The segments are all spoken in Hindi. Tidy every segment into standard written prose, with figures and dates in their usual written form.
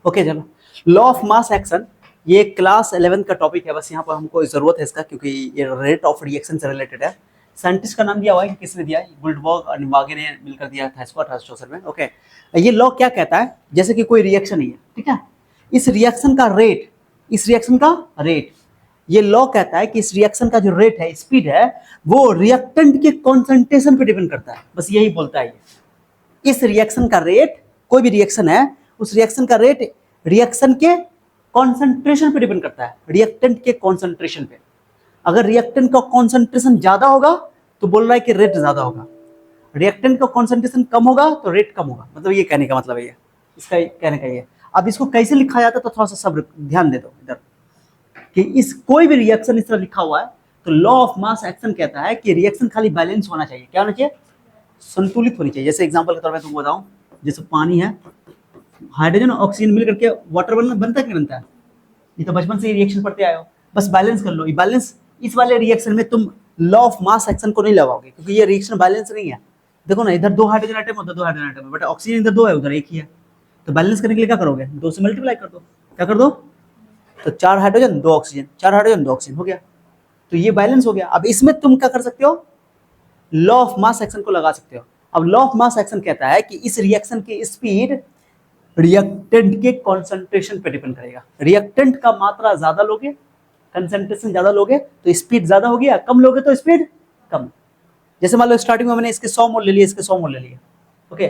ओके चलो, लॉ ऑफ मास एक्शन ये क्लास 11 का टॉपिक है, बस यहाँ पर हमको जरूरत है इसका क्योंकि ये रेट ऑफ रिएक्शन से रिलेटेड है। साइंटिस्ट का नाम दिया हुआ है, किसने दिया है? गुल्डबर्ग और निमागे ने मिलकर दिया था इसको 1864 में। ओके, ये लॉ क्या कहता है? जैसे कि कोई रिएक्शन ही है, ठीक है, इस रिएक्शन का रेट, इस रिएक्शन का रेट, ये लॉ कहता है कि इस रिएक्शन का जो रेट है, स्पीड है, वो रिएक्टेंट के कॉन्सेंट्रेशन पे डिपेंड करता है। बस यही बोलता है ये। इस रिएक्शन का रेट, कोई भी रिएक्शन है, उस रिएक्शन का रेट रिएक्शन के कॉन्सेंट्रेशन पे डिपेंड करता है, रिएक्टेंट के कॉन्सेंट्रेशन पे। अगर रिएक्टेंट का कॉन्सेंट्रेशन ज्यादा होगा तो बोल रहा है कि रेट ज्यादा होगा, रिएक्टेंट का कॉन्सेंट्रेशन कम होगा तो रेट कम होगा। मतलब ये कहने का मतलब है, ये इसका कहने का ये। अब इसको कैसे लिखा जाता है तो थोड़ा सा सब ध्यान दे दो इधर कि इस कोई भी रिएक्शन इस तरह लिखा हुआ है तो लॉ ऑफ मास एक्शन कहता है कि रिएक्शन खाली बैलेंस होना चाहिए। क्या होना चाहिए? संतुलित होनी चाहिए। जैसे एग्जांपल के तौर पर तुमको बताऊं, जैसे पानी है, हाइड्रोजन और ऑक्सीजन मिल करके वाटर बनता है कि नहीं बनता है? ये तो बचपन से ही रिएक्शन पढ़ते आए हो, बस बैलेंस कर लो। ये बैलेंस, इस वाले रिएक्शन में तुम लॉ ऑफ मास एक्शन को नहीं लगाओगे क्योंकि ये रिएक्शन बैलेंस नहीं है। देखो ना, इधर दो हाइड्रोजन आइटम, उधर दो हाइड्रोजन आइटम है, बट ऑक्सीजन इधर दो है, उधर एक ही है। तो बैलेंस करने के लिए क्या करोगे? दो से मल्टीप्लाई कर दो। क्या कर दो? तो 4 हाइड्रोजन 2 ऑक्सीजन, 4 हाइड्रोजन 2 ऑक्सीजन हो गया, तो ये बैलेंस हो गया। अब इसमें तुम क्या कर सकते हो? लॉ ऑफ मास एक्शन को लगा सकते हो। अब लॉ ऑफ मास एक्शन कहता है कि इस रिएक्शन की स्पीड रिएक्टेंट के कॉन्सेंट्रेशन पे डिपेंड करेगा। रिएक्टेंट का मात्रा ज्यादा लोगे, कंसेंट्रेशन ज्यादा लोगे तो स्पीड ज्यादा होगी, या कम लोगे तो स्पीड कम। जैसे मान लो स्टार्टिंग में मैंने इसके 100 मोल ले लिए, इसके 100 मोल ले लिए, ओके,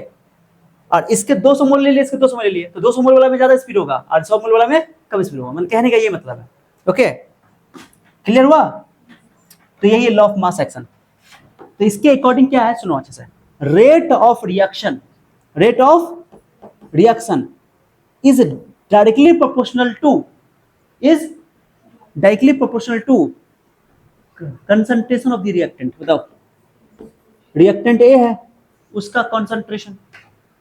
और इसके 200 मोल ले लिए, इसके 200 मोल ले लिए, तो 200 मोल वाला में ज्यादा स्पीड होगा और 100 मोल वाला में कम स्पीड होगा। मैंने कहने का ये मतलब है। ओके, क्लियर हुआ? तो यही है लॉ ऑफ मास एक्शन। तो इसके अकॉर्डिंग क्या है, सुनो अच्छे से। Rate of reaction, rate of reaction is directly proportional to concentration of the reactant। बताओ, रिएक्टेंट ए है उसका कॉन्सेंट्रेशन,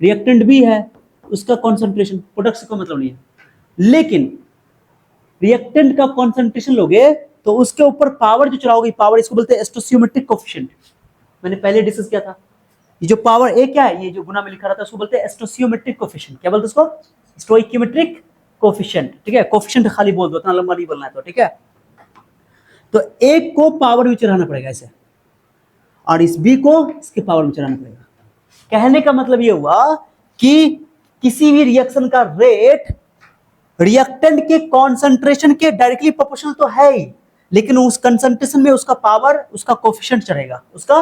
रिएक्टेंट बी है उसका कॉन्सेंट्रेशन, प्रोडक्ट से कोई मतलब नहीं है, लेकिन रिएक्टेंट का कॉन्सेंट्रेशन लोगे तो उसके ऊपर पावर जो चलाओगे, पावर, इसको बोलते हैं स्टोइकियोमेट्रिक कोएफिशिएंट। मैंने पहले डिस्कस किया था। ये जो पावर ए क्या है, ये जो गुना में लिखा रहता है उसको बोलते हैं स्टोइकियोमेट्रिक कोएफिशिएंट। क्या बोलते हैं उसको? स्टोइकियोमेट्रिक कोएफिशिएंट, ठीक है। कोएफिशिएंट खाली बोल दो, इतना लंबा नहीं बोलना है तो, ठीक है। तो एक को पावर में चढ़ाना पड़ेगा ऐसे, और इस बी को इसके पावर में चढ़ाना पड़ेगा। कहने का मतलब ये हुआ कि किसी भी रिएक्शन का रेट रिएक्टेंट के कॉन्सेंट्रेशन के डायरेक्टली प्रोपोर्शनल तो है ही, लेकिन उस कंसंट्रेशन में उसका पावर, उसका कोएफिशिएंट चढ़ेगा, उसका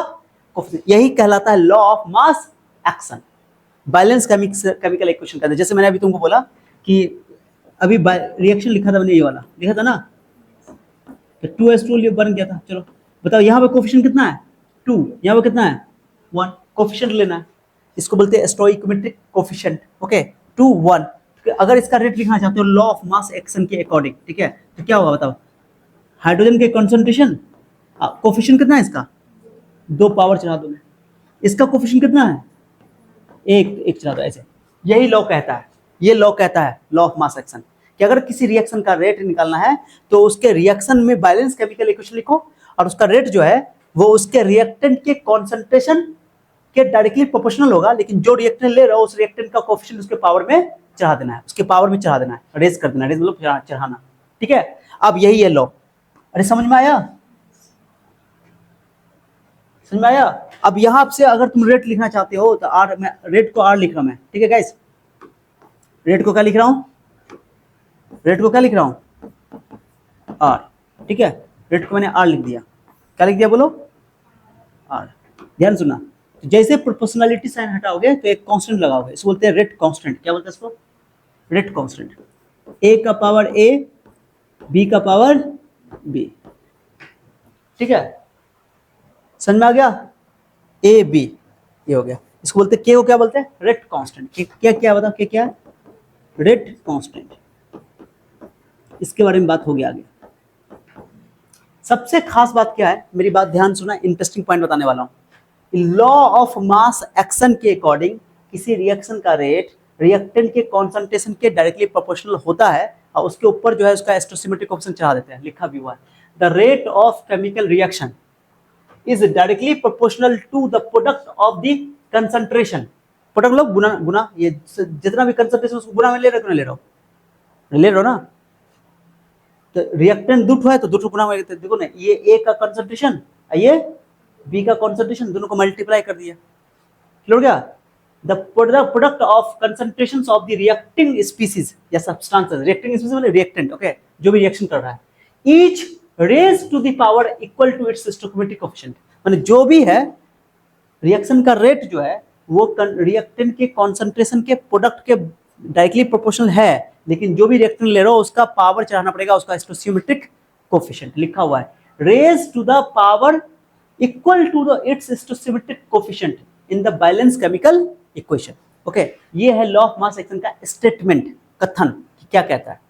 कोएफिशिएंट। यही कहलाता है law of mass action. Balance chemical equation कहते हैं। जैसे मैंने अभी तुमको बोला कि अभी रिएक्शन लिखा था मैंने, ये वाला लिखा था ना, तो 2s2 बन गया था। चलो बताओ, यहाँ पे कोएफिशिएंट कितना है? 2, यहाँ पे कितना है? 1। कोएफिशिएंट लेना है, इसको बोलते हैं स्टोइकियोमेट्रिक कोएफिशिएंट। ओके, 2, 1। अगर इसका रेट लिखना चाहते हो लॉ ऑफ मास एक्शन के अकॉर्डिंग, ठीक है, तो क्या होगा बताओ? हाइड्रोजन के कॉन्सेंट्रेशन, कोएफिशिएंट कितना है इसका? 2 पावर चढ़ा दो। इसका कोएफिशिएंट कितना है? 1 चढ़ा दो ऐसे। यही लॉ कहता है, ये लॉ कहता है लॉ ऑफ मास एक्शन कि अगर किसी रिएक्शन का रेट निकालना है तो उसके रिएक्शन में बैलेंस केमिकल इक्वेशन लिखो, और उसका रेट जो है वो उसके रिएक्टेंट के कॉन्सेंट्रेशन के डायरेक्टली प्रोपोर्शनल होगा, लेकिन जो रिएक्टेंट ले रहा हो उस रिएक्टेंट का कोएफिशिएंट उसके पावर में चढ़ा देना है, उसके पावर में चढ़ा देना है, रेज कर देना है। रेज मतलब चढ़ाना, ठीक है। अब यही है लॉ। अरे समझ में आया? समझ में आया? अब यहां से अगर तुम रेट लिखना चाहते हो तो आर, मैं रेट को आर लिख रहा हूं मैं, ठीक है गाइस। रेट को क्या लिख रहा हूं? रेट को क्या लिख रहा हूं? आर, ठीक है। रेट को मैंने आर लिख दिया। क्या लिख दिया बोलो? आर। ध्यान सुनना, जैसे प्रोपोर्शनलिटी साइन हटाओगे तो एक कांस्टेंट लगाओगे, इसको बोलते हैं रेट कांस्टेंट। क्या बोलते हैं इसको? Rate constant. ए का पावर ए, बी का पावर बी, ठीक है। समझ में आ गया? ए बी, ये हो गया। इसको बोलते हैं, के को क्या बोलते हैं? Rate constant. क्या क्या बताओ, क्या है? Rate constant. इसके बारे में बात हो गया आगे। सबसे खास बात क्या है, मेरी बात ध्यान सुना, इंटरेस्टिंग पॉइंट बताने वाला हूं। लॉ ऑफ मास एक्शन के अकॉर्डिंग किसी रिएक्शन का रेट रिएक्टेंट के कॉन्सेंट्रेशन के डायरेक्टली प्रोपोर्शनल होता है, और उसके ऊपर जो है उसका स्टोइकियोमेट्रिक कोएफिशिएंट चढ़ा देते हैं, लिखा भी हुआ है। The rate of chemical reaction is directly proportional to the product of the concentration। Product मतलब गुना, ये जितना भी कंसंट्रेशन उसको गुना में ले रहे हो, रिलेट हो ना। तो रिएक्टेंट दो है तो दो गुना होगा। तो देखो ना, ये ए का कंसंट्रेशन, ये बी का कंसंट्रेशन, दोनों को मल्टीप्लाई कर दिया, क्लियर हो गया। The product of concentration of the reacting species या सब्सटेंसेस, रिएक्टिंग स्पीसीज मतलब रिएक्टेंट, ओके, जो भी रिएक्शन कर रहा है, each raise to the power equal to its stoichiometric coefficient, मतलब जो भी है रिएक्शन का रेट जो है वो रिएक्टेंट के कॉन्सेंट्रेशन के प्रोडक्ट के डायरेक्टली प्रोपोर्शनल है, लेकिन जो भी रिएक्टेंट ले रहा हो उसका पावर चढ़ाना पड़ेगा, उसका स्टोइकोमेट्रिक कोएफिशिएंट लिखा हुआ है, raise to the power equal to the its stoichiometric coefficient in the balance chemical equation. Okay, ये है लॉ ऑफ मास एक्शन का स्टेटमेंट, कथन क्या कहता है,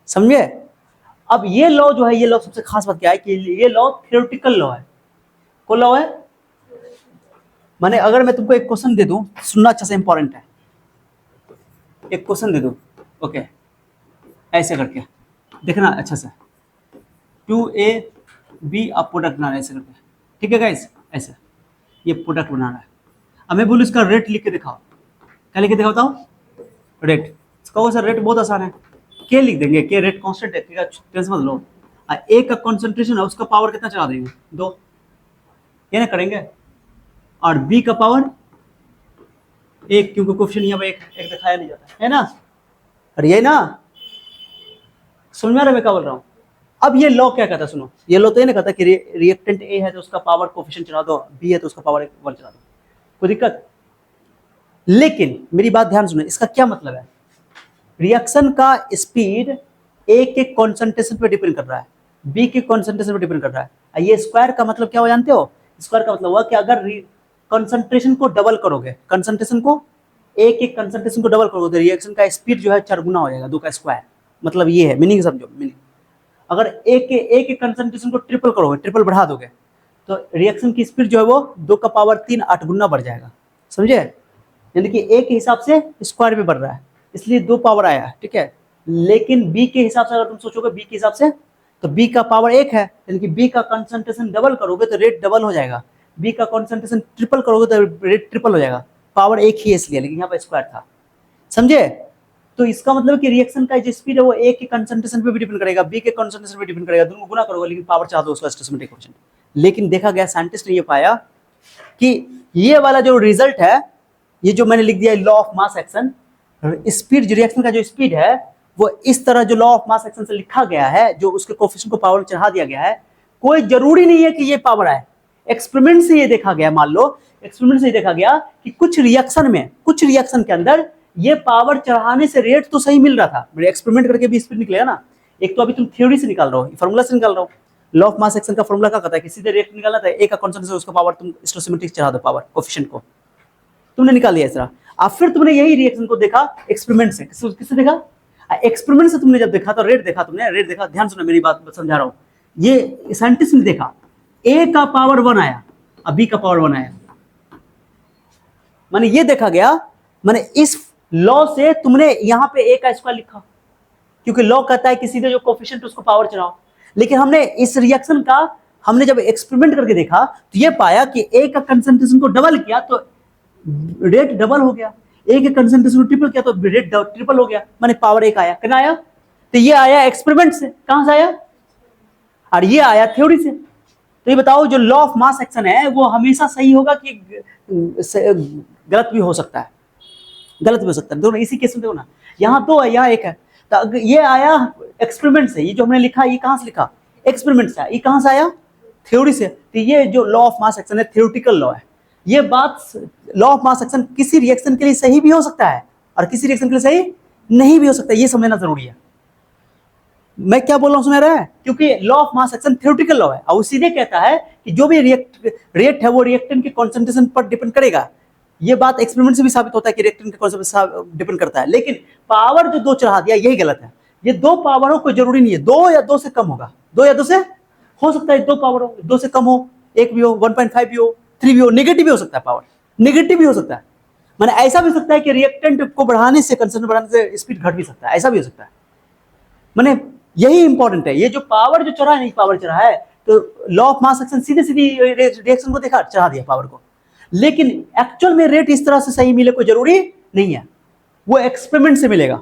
समझे। अब ये लॉ जो है, ये लॉ सबसे खास बात क्या है कि ये लॉ थ्योरेटिकल लॉ है। कौन लॉ है? माने अगर मैं तुमको एक क्वेश्चन दे दूं, सुनना अच्छा से इंपॉर्टेंट है, एक क्वेश्चन दे दूं, ओके, ऐसे करके देखना अच्छा से, 2AB आप प्रोडक्ट बना रहे हैं ऐसे करके, ठीक है गाइस, ऐसे ये प्रोडक्ट बना रहा है। अब मैं बोलूँ इसका रेट लिख के दिखाओ, क्या लिख के दिखाता हूँ? रेट। कहो सर रेट बहुत आसान है, के लिख देंगे, के रेट कांस्टेंट है, टेंशन मत लो। ए का कंसंट्रेशन है, उसका पावर कितना चला देंगे? 2, ये ना करेंगे। और बी का पावर 1, क्योंकि कोएफिशिएंट यहाँ पे एक दिखाया नहीं जाता है ना, और ये ना, समझ में आ रहा है मैं क्या बोल रहा हूँ। अब ये लॉ क्या कहता है, सुनो, ये लॉ तो ये नहीं कहता कि रिएक्टेंट ए है तो उसका पावर कोएफिशिएंट चढ़ा दो, बी है तो उसका पावर 1 चढ़ा दो, कोई दिक्कत। लेकिन मेरी बात ध्यान सुनो, इसका क्या मतलब है, रिएक्शन का स्पीड ए के कॉन्सेंट्रेशन पे डिपेंड कर रहा है, बी के कॉन्सेंट्रेशन पे डिपेंड कर रहा है। ये स्क्वायर का मतलब क्या हो जानते हो? स्क्वायर का मतलब हुआ कि अगर कंसंट्रेशन को डबल करोगे, कंसंट्रेशन को, ए के कंसंट्रेशन को डबल करोगे तो रिएक्शन का स्पीड जो है 4 गुना हो जाएगा, 2 का स्क्वायर, मतलब ये है मीनिंग, समझो मीनिंग। अगर ए के कंसंट्रेशन को ट्रिपल करोगे, ट्रिपल बढ़ा दोगे, तो रिएक्शन की स्पीड जो है वो 2 का पावर 3 8 गुना बढ़ जाएगा, समझे। यानी कि ए के हिसाब से स्क्वायर में बढ़ रहा है, इसलिए 2 पावर आया है, ठीक है। लेकिन बी के हिसाब से अगर तुम सोचोगे बी के हिसाब से, तो बी का पावर 1 है, यानी कि बी का कंसंट्रेशन डबल करोगे तो रेट डबल हो जाएगा, बी का कंसंट्रेशन ट्रिपल करोगे तो रेट ट्रिपल हो जाएगा, पावर 1 ही है इसलिए, लेकिन यहाँ पे स्क्वायर था, समझे। तो इसका मतलब कि रिएक्शन का जो स्पीड है वो ए के कंसंट्रेशन पे भी डिपेंड करेगा, बी के कंसंट्रेशन पे डिपेंड करेगा, दोनों गुना करोगे लेकिन पावर चाह दो उसका स्टोइकोमेट्रिक कोएफिशिएंट। लेकिन देखा गया, साइंटिस्ट ने ये पाया कि ये वाला जो रिजल्ट है, ये जो मैंने लिख दिया law of mass action, speed जो रिएक्शन का जो स्पीड है वो इस तरह जो लॉ ऑफ मास एक्शन से लिखा गया है, जो उसके कोएफिशिएंट को पावर चढ़ा दिया गया है, कोई जरूरी नहीं है कि ये पावर आए। एक्सपेरिमेंट से ये देखा गया, मान लो एक्सपेरिमेंट से ये देखा गया कि कुछ रिएक्शन के अंदर ये पावर चढ़ाने से रेट तो सही मिल रहा था, मेरे एक्सपेरिमेंट करके भी स्पीड निकलेगा ना। एक तो अभी तुम थ्योरी से निकाल रहे हो, फॉर्मूला से निकाल रहे हो, लॉ ऑफ मास एक्शन का फॉर्मूला क्या कहता है कि सीधे रेट निकालना था, ए का कंसंट्रेशन उसका पावर तुम स्टोइकोमेट्रिक चढ़ा दो, पावर कोएफिशिएंट को तुमने निकाल लिया इस तरह। अब फिर तुमने यही रिएक्शन को देखा एक्सपेरिमेंट से, किससे देखा? एक्सपेरिमेंट से तुमने जब देखा तो रेट देखा, तुमने रेट देखा, ध्यान सुनो मेरी बात समझा रहा हूं, ये साइंटिस्ट ने देखा ए का पावर 1 आया, अब बी का पावर 1 आया, माने ये देखा गया, माने इस लॉ से तुमने यहां पे ए का स्क्वायर लिखा, क्योंकि लॉ कहता है कि सीधे जो कोएफिशिएंट उसको पावर चढ़ाओ। लेकिन हमने इस रिएक्शन का हमने जब एक्सपेरिमेंट करके देखा तो ये पाया कि ए का कंसंट्रेशन को डबल किया तो रेट डबल हो गया, ए के कंसंट्रेशन को ट्रिपल किया तो रेट ट्रिपल हो गया, माने पावर 1 आया। कितना आया? तो ये आया एक्सपेरिमेंट से, कहां से आया? और ये आया थ्योरी से। तो ये बताओ जो लॉ ऑफ मास एक्शन है वो हमेशा सही होगा कि गलत भी हो सकता है? गलत भी हो सकता है, दोनों इसी केस में देखो ना, यहाँ 2 है यहाँ 1 है, तो ये आया एक्सपेरिमेंट से, ये जो हमने लिखा ये कहां से लिखा? एक्सपेरिमेंट से। ये कहां से आया? थ्योरी से। तो ये जो लॉ ऑफ मास एक्शन है थ्योरेटिकल लॉ है। ये बात लॉ ऑफ मास एक्शन किसी रिएक्शन के लिए सही भी हो सकता है और किसी रिएक्शन के लिए सही नहीं भी हो सकता है, ये समझना जरूरी है। मैं क्या बोल रहा हूं, समझ रहा है? क्योंकि law of mass action theoretical law है और वो सीधे कहता है कि जो भी रेट है वो रिएक्टेंट के कॉन्सेंट्रेशन पर डिपेंड करेगा। ये बात एक्सपेरिमेंट से भी साबित होता है कि रिएक्टेंट के कॉन्सेंट्रेशन डिपेंड करता है। लेकिन पावर जो 2 चढ़ा दिया यही गलत है। ये 2 पावर हो कोई जरूरी नहीं है, 2 या 2 से कम होगा, 2 या 2 से हो सकता है 2 पावर हो, 2 से कम हो, 1 भी हो, 1.5 भी हो, 3 भी हो, नेगेटिव भी हो सकता है, पावर नेगेटिव भी हो सकता है। माने ऐसा भी हो सकता है कि रिएक्टेंट को बढ़ाने से, कंसंट्रेशन बढ़ाने से स्पीड घट भी सकता है, ऐसा भी हो सकता है। माने यही इंपॉर्टेंट है, ये जो पावर जो चढ़ा है, नहीं पावर चढ़ा है, तो लॉ ऑफ मास एक्शन सीधे सीधी रिएक्शन को देखा, चढ़ा दिया पावर को। लेकिन एक्चुअल में रेट इस तरह से सही मिले कोई जरूरी नहीं है, वो एक्सपेरिमेंट से मिलेगा।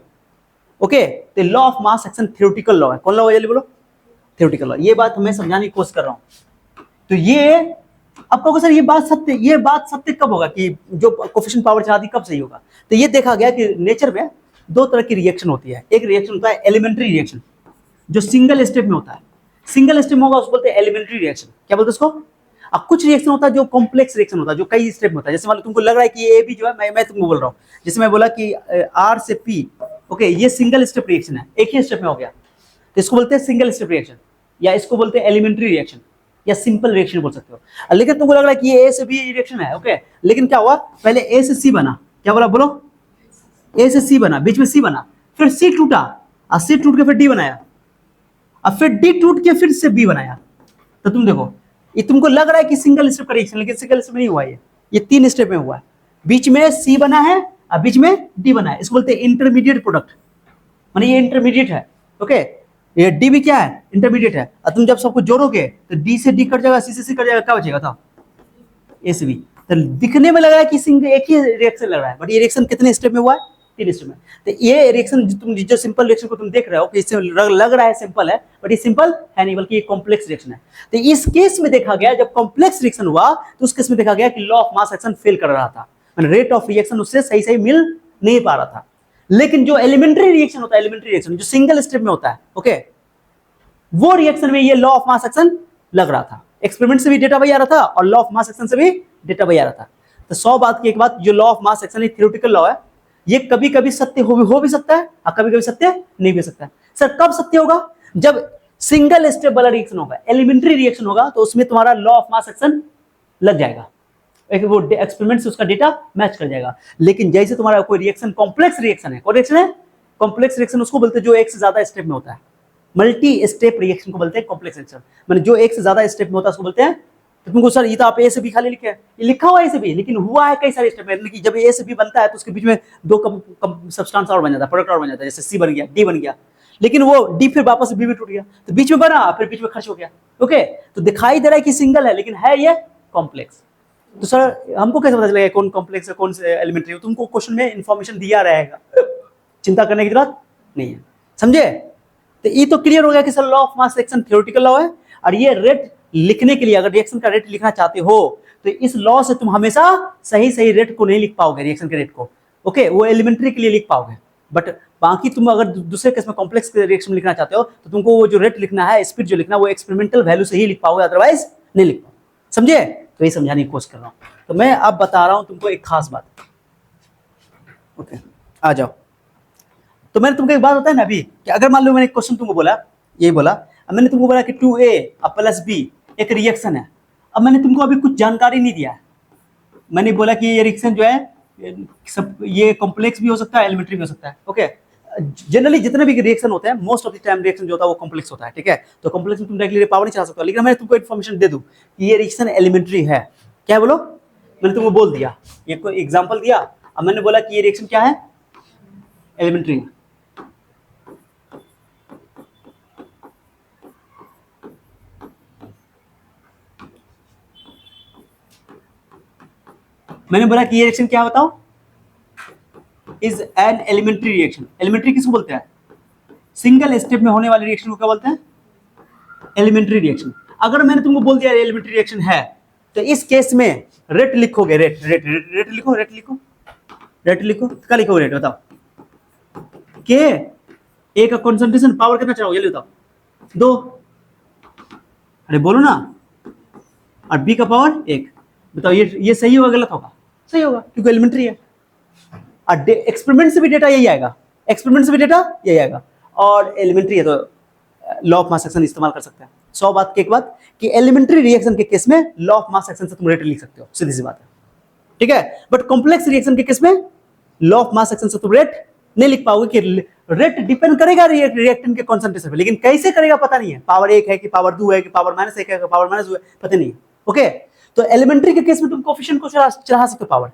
ओके, तो law of mass action theoretical law है। कौन लॉ है जल्दी बोलो? Theoretical law. ये बात मैं समझाने की कोशिश कर रहा हूं। तो ये अब कहोगे सर ये बात सत्य कब होगा कि जो कोफिशिएंट पावर चला दी कब सही होगा? तो ये देखा गया कि नेचर में दो तरह की रिएक्शन होती है। एक रिएक्शन होता है एलिमेंट्री रिएक्शन, जो सिंगल स्टेप में होता है। सिंगल स्टेप में होगा उसको बोलते हैं एलिमेंट्री रिएक्शन। क्या बोलते हैं उसको? अब कुछ रिएक्शन होता है जो कॉम्प्लेक्स रिएक्शन होता है, जो कई स्टेप में होता है। जैसे मान लो तुमको लग रहा है कि ए बी जो है, मैं तुमको बोल रहा हूँ, जैसे मैं बोला कि आर से पी, ओके, ये सिंगल स्टेप रिएक्शन है, एक ही स्टेप में हो गया, तो इसको बोलते हैं सिंगल स्टेप रिएक्शन, या इसको बोलते हैं एलिमेंट्री रिएक्शन, या सिंपल रिएक्शन बोल सकते हो। लेकिन तुमको लग रहा है कि ये ए से बी रिएक्शन है, ओके, लेकिन क्या हुआ, पहले ए से सी बना, क्या बोला बोलो, ए से सी बना, बीच में सी बना, फिर सी टूटा, और सी टूट के फिर डी बनाया, अब फिर डी टूट के फिर से बी बनाया। तो तुम देखो, ये तुमको लग रहा है कि सिंगल स्टेप का रिएक्शन, लेकिन सिंगल स्टेप नहीं हुआ, ये तीन स्टेप में हुआ है। बीच में सी बना है और बीच में डी बना है, इसको बोलते हैं इंटरमीडिएट प्रोडक्ट, माने ये इंटरमीडिएट है, ओके। ये डी भी क्या है? इंटरमीडिएट है। और तुम जब सबको जोड़ोगे तो डी से डी कट जाएगा, सी से सी कट जाएगा, क्या बचेगा था? ए से बी। तो दिखने में लग रहा है कि सिंगल एक ही रिएक्शन लग रहा है, बट ये रिएक्शन कितने स्टेप में हुआ है? तीन स्टेप में। तो ये रिएक्शन जो सिंपल रिएक्शन को तुम देख रहे हो कि इससे लग रहा है सिंपल है, बट ये सिंपल है नहीं, बल्कि ये कॉम्प्लेक्स रिएक्शन है। तो इस केस में देखा गया, जब कॉम्प्लेक्स रिएक्शन हुआ तो उस केस में देखा गया कि law of mass action fail कर रहा था, रेट ऑफ रिएक्शन उससे सही सही मिल नहीं पा रहा था। लेकिन जो एलिमेंट्री रिएक्शन होता है, एलिमेंट्री रिएक्शन जो सिंगल स्टेप में होता है, ओके, वो रिएक्शन में ये लॉ ऑफ मास एक्शन लग रहा था। एक्सपेरिमेंट से भी डेटा वही आ रहा था और लॉ ऑफ मास एक्शन से भी डेटा वही आ रहा था। तो 100 बात की एक बात, जो लॉ ऑफ मास एक्शन एक थ्योरेटिकल लॉ है, ये कभी कभी सत्य हो भी सकता है और कभी कभी सत्य नहीं भी सकता है। सर कब सत्य होगा? जब सिंगल स्टेप वाला रिएक्शन होगा, एलिमेंट्री रिएक्शन होगा, तो उसमें तुम्हारा लॉ ऑफ मास एक्शन लग जाएगा, वो एक्सपेरिमेंट से उसका डेटा मैच कर जाएगा। लेकिन जैसे तुम्हारा कोई रिएक्शन कॉम्प्लेक्स रिएक्शन है, कौन रिएक्शन है? कॉम्प्लेक्स रिएक्शन उसको बोलते हैं जो एक से ज्यादा स्टेप में होता है। मल्टी स्टेप रिएक्शन को बोलते हैं कॉम्प्लेक्स रिएक्शन, माने जो एक से ज्यादा स्टेप में होता है उसको बोलते हैं। तो तुमको सर ये तो आप ए से बी खाली लिखे हैं, ये लिखा हुआ है ए से बी, लेकिन हुआ है कई सारे स्टेप में। लेकिन जब ए से बी बनता है तो उसके बीच में दो सब्सटेंस और बन जाता है, प्रोडक्ट और बन जाता है, जैसे सी बन गया, डी बन गया, लेकिन वो डी फिर वापस बी में टूट गया, तो बीच में बना फिर बीच में खर्च हो गया, ओके। तो दिखाई दे रहा है कि सिंगल है, लेकिन है ये कॉम्प्लेक्स। तो सर हमको कैसे पता चलेगा कौन कॉम्प्लेक्स है कौन से एलिमेंट्री है? तुमको क्वेश्चन में इंफॉर्मेशन दिया रहेगा, चिंता करने की जरूरत नहीं है, समझे? तो ये तो क्लियर हो गया कि sir law of mass action theoretical law है, और ये रेट लिखने के लिए, अगर रिएक्शन का रेट लिखना चाहते हो तो इस लॉ से तुम हमेशा सही सही रेट को नहीं लिख पाओगे, रिएक्शन के रेट को, ओके। वो एलिमेंट्री के लिए लिख पाओगे, बट बाकी तुम अगर दूसरे केस में कॉम्प्लेक्स रिएक्शन लिखना चाहते हो तो तुमको वो जो रेट लिखना है, स्पीड जो लिखना है, वो एक्सपेरिमेंटल वैल्यू से ही लिख पाओगे, अदरवाइज नहीं लिख पाओगे, समझे? तो ये समझाने की कोशिश कर रहा हूं। तो मैं अब बता रहा हूं तुमको एक खास बात, ओके, आ जाओ। तो मैंने तुमको एक बात बताया ना अभी, कि अगर मान लो मैंने एक क्वेश्चन तुमको बोला, यही बोला, अब मैंने तुमको बोला कि 2a + b एक रिएक्शन है। अब मैंने तुमको अभी कुछ जानकारी नहीं दिया है, मैंने बोला कि ये रिएक्शन जो है सब ये कॉम्प्लेक्स भी हो सकता है, एलिमेंट्री भी हो सकता है, ओके। जनरली जितने भी रिएक्शन होते हैं, most of the time reaction जो होता है वो कॉम्प्लेक्स होता है, ठीक है। तो कॉम्प्लेक्स में तुम डायरेक्टली पावर नहीं चला सकते, लेकिन मैं तुमको इन्फॉर्मेशन दे दूं कि ये रिएक्शन एलिमेंट्री है। क्या है बोलो? मैंने तुमको बोल दिया, ये कोई एग्जाम्पल दिया, अब मैंने बोला कि ये रिएक्शन क्या है? एलिमेंट्री है। मैंने बोला कि ये रिएक्शन क्या बताओ? Is an elementary reaction. Elementary किसको बोलते हैं? सिंगल स्टेप में होने वाले रिएक्शन को क्या बोलते हैं? Elementary reaction. अगर मैंने तुमको बोल दिया एलिमेंट्री रिएक्शन है, तो इस केस में रेट लिखोगे, रेट रेट रेट रेट लिखो, रेट लिखो, रेट लिखो, क्या लिखोगे रेट बताओ? के ए का कंसंट्रेशन पावर कितना चाहोगे जल्दी बताओ? 2, अरे बोलो ना, और बी का पावर 1, बताओ ये सही होगा गलत होगा? सही होगा, क्योंकि एलिमेंट्री है। और एक्सपेरिमेंट से भी डेटा यही आएगा, एक्सपेरिमेंट से भी डेटा यही आएगा, और एलिमेंट्री है तो लॉ ऑफ मास एक्शन इस्तेमाल कर सकते हैं। 100 बात की एक बात कि एलिमेंट्री रिएक्शन के केस में लॉ ऑफ मास एक्शन से तुम रेट लिख सकते हो, सीधी सी बात है, ठीक है। बट कॉम्प्लेक्स रिएक्शन के केस में लॉ ऑफ मास एक्शन से तुम रेट नहीं लिख पाओगे, कि रेट डिपेंड करेगा रिएक्टेंट के कॉन्सेंट्रेशन पे, लेकिन कैसे करेगा पता नहीं है, पावर 1 है कि पावर 2 है कि पावर -1 है कि पावर -2 है, पता नहीं है, ओके। तो एलिमेंट्री के केस में तुम कोफिशिएंट को चढ़ा सकते हो पावर,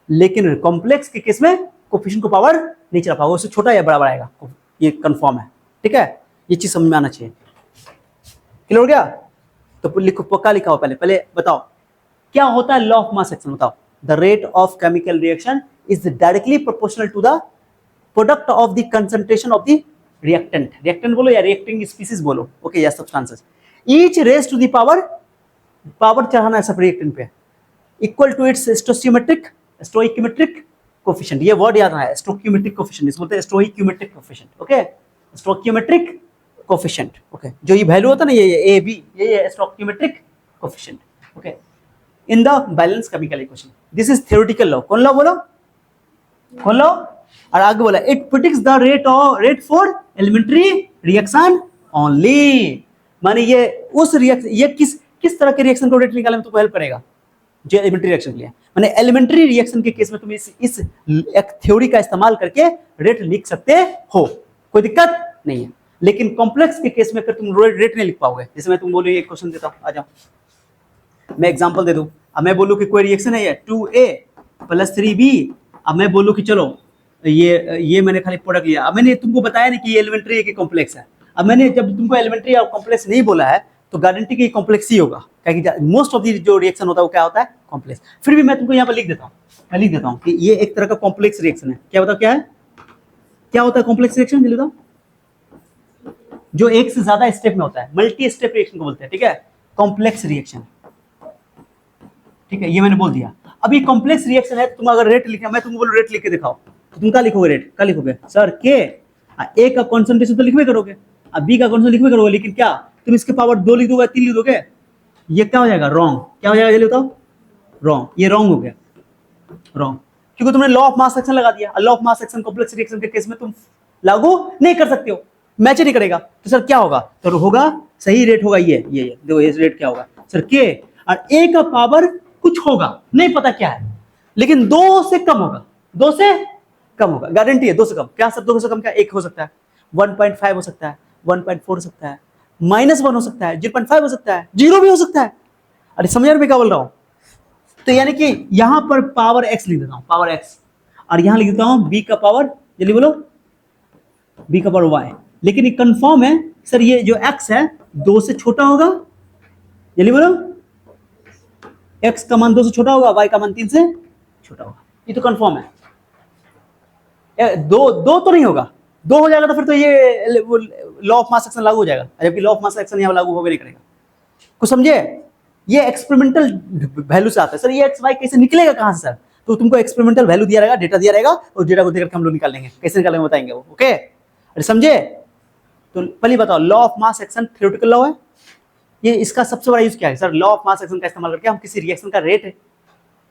लेकिन कॉम्प्लेक्स के केस में कोफिशिएंट को पावर नहीं चढ़ा पाओगे, उससे छोटा या बड़ा आएगा, ये कंफर्म है, ठीक है। ये चीज समझ में आना चाहिए, क्लियर हो गया? तो लिखो, पक्का लिखा हो, पहले बताओ क्या होता है लॉ ऑफ मास एक्शन, बताओ। The rate of chemical reaction is directly proportional to the product of the concentration of the reactant, reactant बोलो या रिएक्टिंग स्पीसीज बोलो, ओके, या substances, each raise to the power चढ़ाना है सब रिएक्टेंट पे, equal to its stoichiometric coefficient, ये वर्ड याद रहा है, स्टोइकियोमेट्रिक कोफिशिएंट, इसको बोलते हैं stoichiometric coefficient, okay, stoichiometric coefficient, okay, जो ये वैल्यू होता है ना, ये ए बी, ये stoichiometric coefficient, okay, in the balance chemical equation, this is theoretical law, कौन लॉ बोलो, कौन लॉ, और आगे बोला it predicts the rate for elementary reaction only, माने ये उस रिएक्शन, ये किस तरह के रिएक्शन को रेट निकालने में तुमको हेल्प करेगा, जो एलिमेंट्री रिएक्शन के लिए, माने एलिमेंट्री रिएक्शन के केस में तुम इस एक थ्योरी का इस्तेमाल करके रेट लिख सकते हो, कोई दिक्कत नहीं है, लेकिन कॉम्प्लेक्स के केस में फिर तुम रेट नहीं लिख पाओगे। जैसे मैं तुम बोलो एक क्वेश्चन देता हूं, आ जाओ, मैं एग्जांपल दे दूं, अब मैं बोलूं कि कोई रिएक्शन है ये 2A + 3B, अब मैं बोलूं कि चलो ये मैंने खाली प्रोडक्ट लिया, अब मैंने तुमको बताया नहीं कि ये एलिमेंट्री है कि कॉम्प्लेक्स है, अब मैंने जब तुमको एलिमेंट्री और कॉम्प्लेक्स नहीं बोला है तो गारंटी कि कॉम्प्लेक्स ही होगा, क्योंकि मोस्ट ऑफ द जो रिएक्शन होता है वो क्या होता है, कॉम्प्लेक्स। फिर भी मैं तुमको यहाँ पर लिख देता हूँ, मैं लिख देता हूँ कि ये एक तरह का कॉम्प्लेक्स रिएक्शन है, क्या बताओ क्या है, क्या होता है कॉम्प्लेक्स रिएक्शन, जल्दी बताओ, जो एक से ज्यादा स्टेप में होता है, मल्टी स्टेप रिएक्शन को बोलते हैं, ठीक है, कॉम्प्लेक्स रिएक्शन, ठीक है, ये मैंने बोल दिया। अब ये कॉम्प्लेक्स रिएक्शन है, तुम अगर रेट लिखा, मैं तुमको बोलूं रेट लिख के दिखाओ, तो तुम क्या लिखोगे, रेट क्या लिखोगे सर, के, ए का कॉन्सेंट्रेशन तो लिखवे करोगे, अब बी का कॉन्सेंट्रेशन लिखवे करोगे, लेकिन क्या तुम इसके पावर 2 लिख दोगे, 3 लिख दोगे, ये क्या हो जाएगा, रॉन्ग, क्या हो जाएगा जल्दी बताओ, रॉन्ग, ये रॉन्ग हो गया, रॉन्ग, क्योंकि तुमने लॉ ऑफ मास एक्शन लगा दिया, law of mass action complex reaction के केस में तुम लागू नहीं कर सकते हो, मैच नहीं करेगा, तो सर क्या होगा, तो होगा सही रेट होगा ये देखो, ये रेट क्या होगा सर, के, और ए का पावर कुछ होगा, नहीं पता क्या है, लेकिन 2 से कम होगा, 2 से कम होगा, गारंटी है, 2 से कम, क्या सर 2 से कम क्या, 1 हो सकता है, 1.5 हो सकता है, 1.4 हो सकता है, -1 हो सकता है, 0.5 हो सकता है, 0 भी हो सकता है, अरे समझ रहे मैं क्या बोल रहा हूं, तो यानी कि यहां पर पावर x लिख देता हूं, पावर x, और यहां लिख देता हूं b का पावर, जल्दी बोलो, b का पावर y, लेकिन ये कंफर्म है सर, ये जो x है 2 से छोटा होगा, जल्दी बोलो, x का मान 2 से छोटा होगा, y का मान 3 से छोटा होगा, ये तो कंफर्म है, दो तो नहीं होगा, 2 हो जाएगा तो फिर तो ये लॉ ऑफ मास एक्शन लागू हो जाएगा, जबकि लॉ ऑफ मास एक्शन यहाँ लागू होगा नहीं करेगा, कुछ समझे, ये एक्सपेरिमेंटल वैल्यू से आता है, सर ये एक्स वाई कैसे निकलेगा कहां से सर, तो तुमको एक्सपेरिमेंटल वैल्यू दिया रहेगा, डेटा दिया रहेगा, और डेटा को देखकर हम लोग निकाल लेंगे, कैसे निकालेंगे बताएंगे वो, ओके, अरे समझे, तो पहले बताओ, law of mass action theoretical law है, ये इसका सबसे बड़ा यूज क्या है sir, law of mass action का इस्तेमाल करके हम किसी रिएक्शन का रेट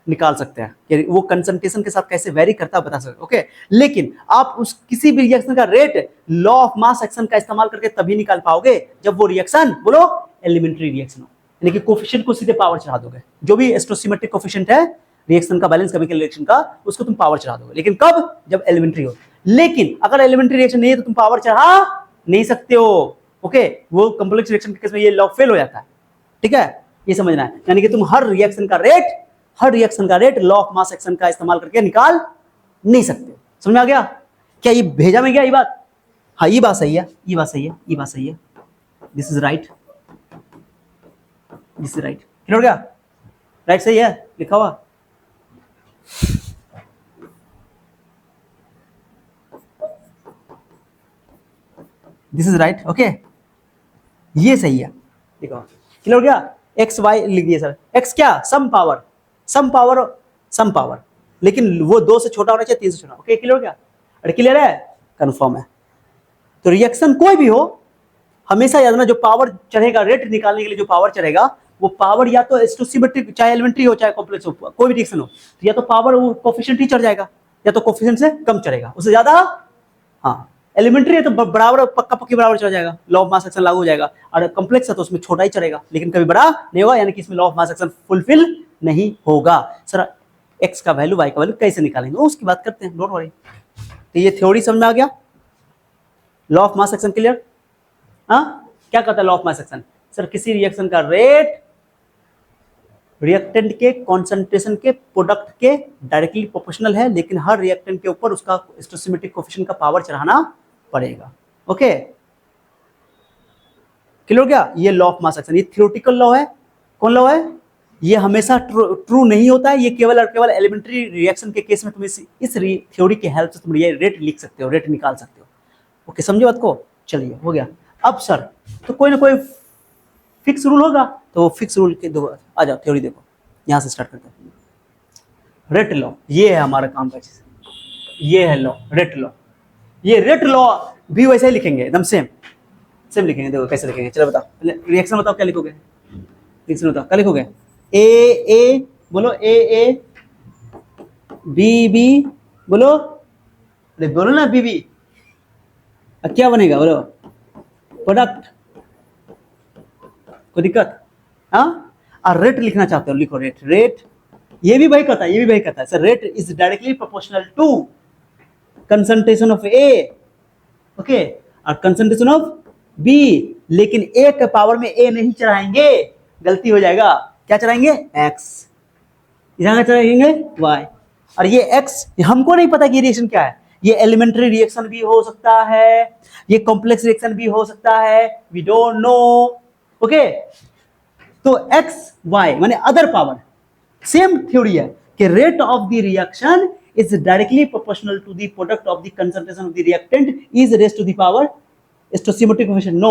निकाल सकते हैं कि वो कंसंट्रेशन के साथ कैसे वेरी करता है बता सकते हैं, ओके, लेकिन आप उस किसी भी रिएक्शन का rate law of mass action का इस्तेमाल करके तभी निकाल पाओगे जब वो रिएक्शन बोलो एलिमेंट्री रिएक्शन हो, यानी कि कोफिशिएंट को सीधे पावर चढ़ा दोगे, जो भी स्टोइकियोमेट्रिक कोफिशिएंट है रिएक्शन का, बैलेंस केमिकल रिएक्शन का, उसको तुम पावर चढ़ा दोगे, लेकिन कब, जब एलिमेंट्री हो, लेकिन अगर एलिमेंट्री रिएक्शन नहीं है तो तुम पावर चढ़ा नहीं सकते हो, ओके, वो कॉम्प्लेक्स रिएक्शन के केस में ये लॉ फेल हो जाता है, ठीक है, ये समझना है, यानी कि तुम हर रिएक्शन का rate law of mass action का इस्तेमाल करके निकाल नहीं सकते, समझ में आ गया, क्या ये भेजा में गया ये बात, हाँ ये बात सही है, ये बात सही है, ये बात सही है, this is right, this is right, clear हो गया, राइट सही है लिखा हुआ, दिस इज राइट, ओके, ये सही है, देखो क्लियर हो गया, एक्स वाई लिख दिए सर, एक्स क्या, सम पावर, लेकिन वो 2 से छोटा होना चाहिए, 3 से छोटा, ओके, क्लियर हो गया, अरे क्लियर है, कंफर्म है, तो रिएक्शन कोई भी हो हमेशा याद रखना, जो पावर चढ़ेगा रेट निकालने के लिए, जो पावर चढ़ेगा वो पावर या तो स्टोइकियोमेट्रिक, चाहे एलिमेंट्री हो चाहे कॉम्प्लेक्स हो, कोई भी रिएक्शन हो, तो या तो पावर वो कोफिशिएंट ही चढ़ जाएगा, या तो कोफिशिएंट से कम चढ़ेगा, उससे ज्यादा, हाँ एलिमेंट्री है तो बराबर पक्का पक्की बराबर चढ़ जाएगा, लॉ ऑफ मास एक्शन लागू हो जाएगा, और कॉम्प्लेक्स है तो उसमें छोटा ही चढ़ेगा, लेकिन कभी बड़ा नहीं होगा, यानी कि इसमें law of mass action fulfil नहीं होगा। सर एक्स का वैल्यू वाई का वैल्यू कैसे निकालेंगे उसकी बात करते हैं, डोंट वरी, तो ये थ्योरी समझ में आ गया, law of mass action clear, हाँ क्या कहता है law of mass action, sir किसी रिएक्शन का रेट रिएक्टेंट के कॉन्सेंट्रेशन के प्रोडक्ट के डायरेक्टली प्रोपोर्शनल है, लेकिन हर रिएक्टेंट के ऊपर उसका स्टोइकियोमेट्रिक कोफिशिएंट का पावर चढ़ाना पड़ेगा, ओके, क्लियर हो गया, ये लॉ ऑफ मास एक्शन, ये थ्योरेटिकल लॉ है, कौन लॉ है, ये हमेशा ट्रू नहीं होता है, ये केवल और केवल एलिमेंट्री रिएक्शन के केस में तुम इस थ्योरी की हेल्प से तुम ये रेट लिख सकते हो, रेट निकाल सकते हो। ओके, समझे बात को? चलिए, हो गया। अब सर, तो कोई ना कोई फिक्स रूल होगा, तो फिक्स रूल के दो आ जाओ, थ्योरी देखो, यहाँ से स्टार्ट करते हैं। रेट लॉ, ये है हमारा काम का चीज, ये है लॉ, रेट लॉ। ये रेट लॉ भी वैसे ही लिखेंगे, एकदम सेम लिखेंगे। देखो कैसे लिखेंगे, चलो बताओ, रिएक्शन बताओ क्या लिखोगे, रिएक्शन बताओ क्या लिखोगे। ए बोलो, ए बी बोलो, अरे बोलो ना बी। क्या बनेगा बोलो, प्रोडक्ट। कोई दिक्कत? हाँ, और रेट लिखना चाहते हो, लिखो रेट। ये भी भाई कहता है, sir rate is directly proportional to concentration of A, okay, और कंसंट्रेशन ऑफ बी। लेकिन ए के पावर में ए नहीं चढ़ाएंगे, गलती हो जाएगा। क्या चढ़ाएंगे? एक्स। यहां चढ़ाएंगे वाई। और ये एक्स हमको नहीं पता कि रिएक्शन क्या है। ये एलिमेंट्री रिएक्शन भी हो सकता है, ये कॉम्प्लेक्स रिएक्शन भी हो सकता है, वी डोंट नो। ओके, तो एक्स वाई माने अदर पावर, सेम थ्योरी है कि rate of the reaction is directly proportional to the product of the concentration of the reactant is raised to the power stoichiometric coefficient, no,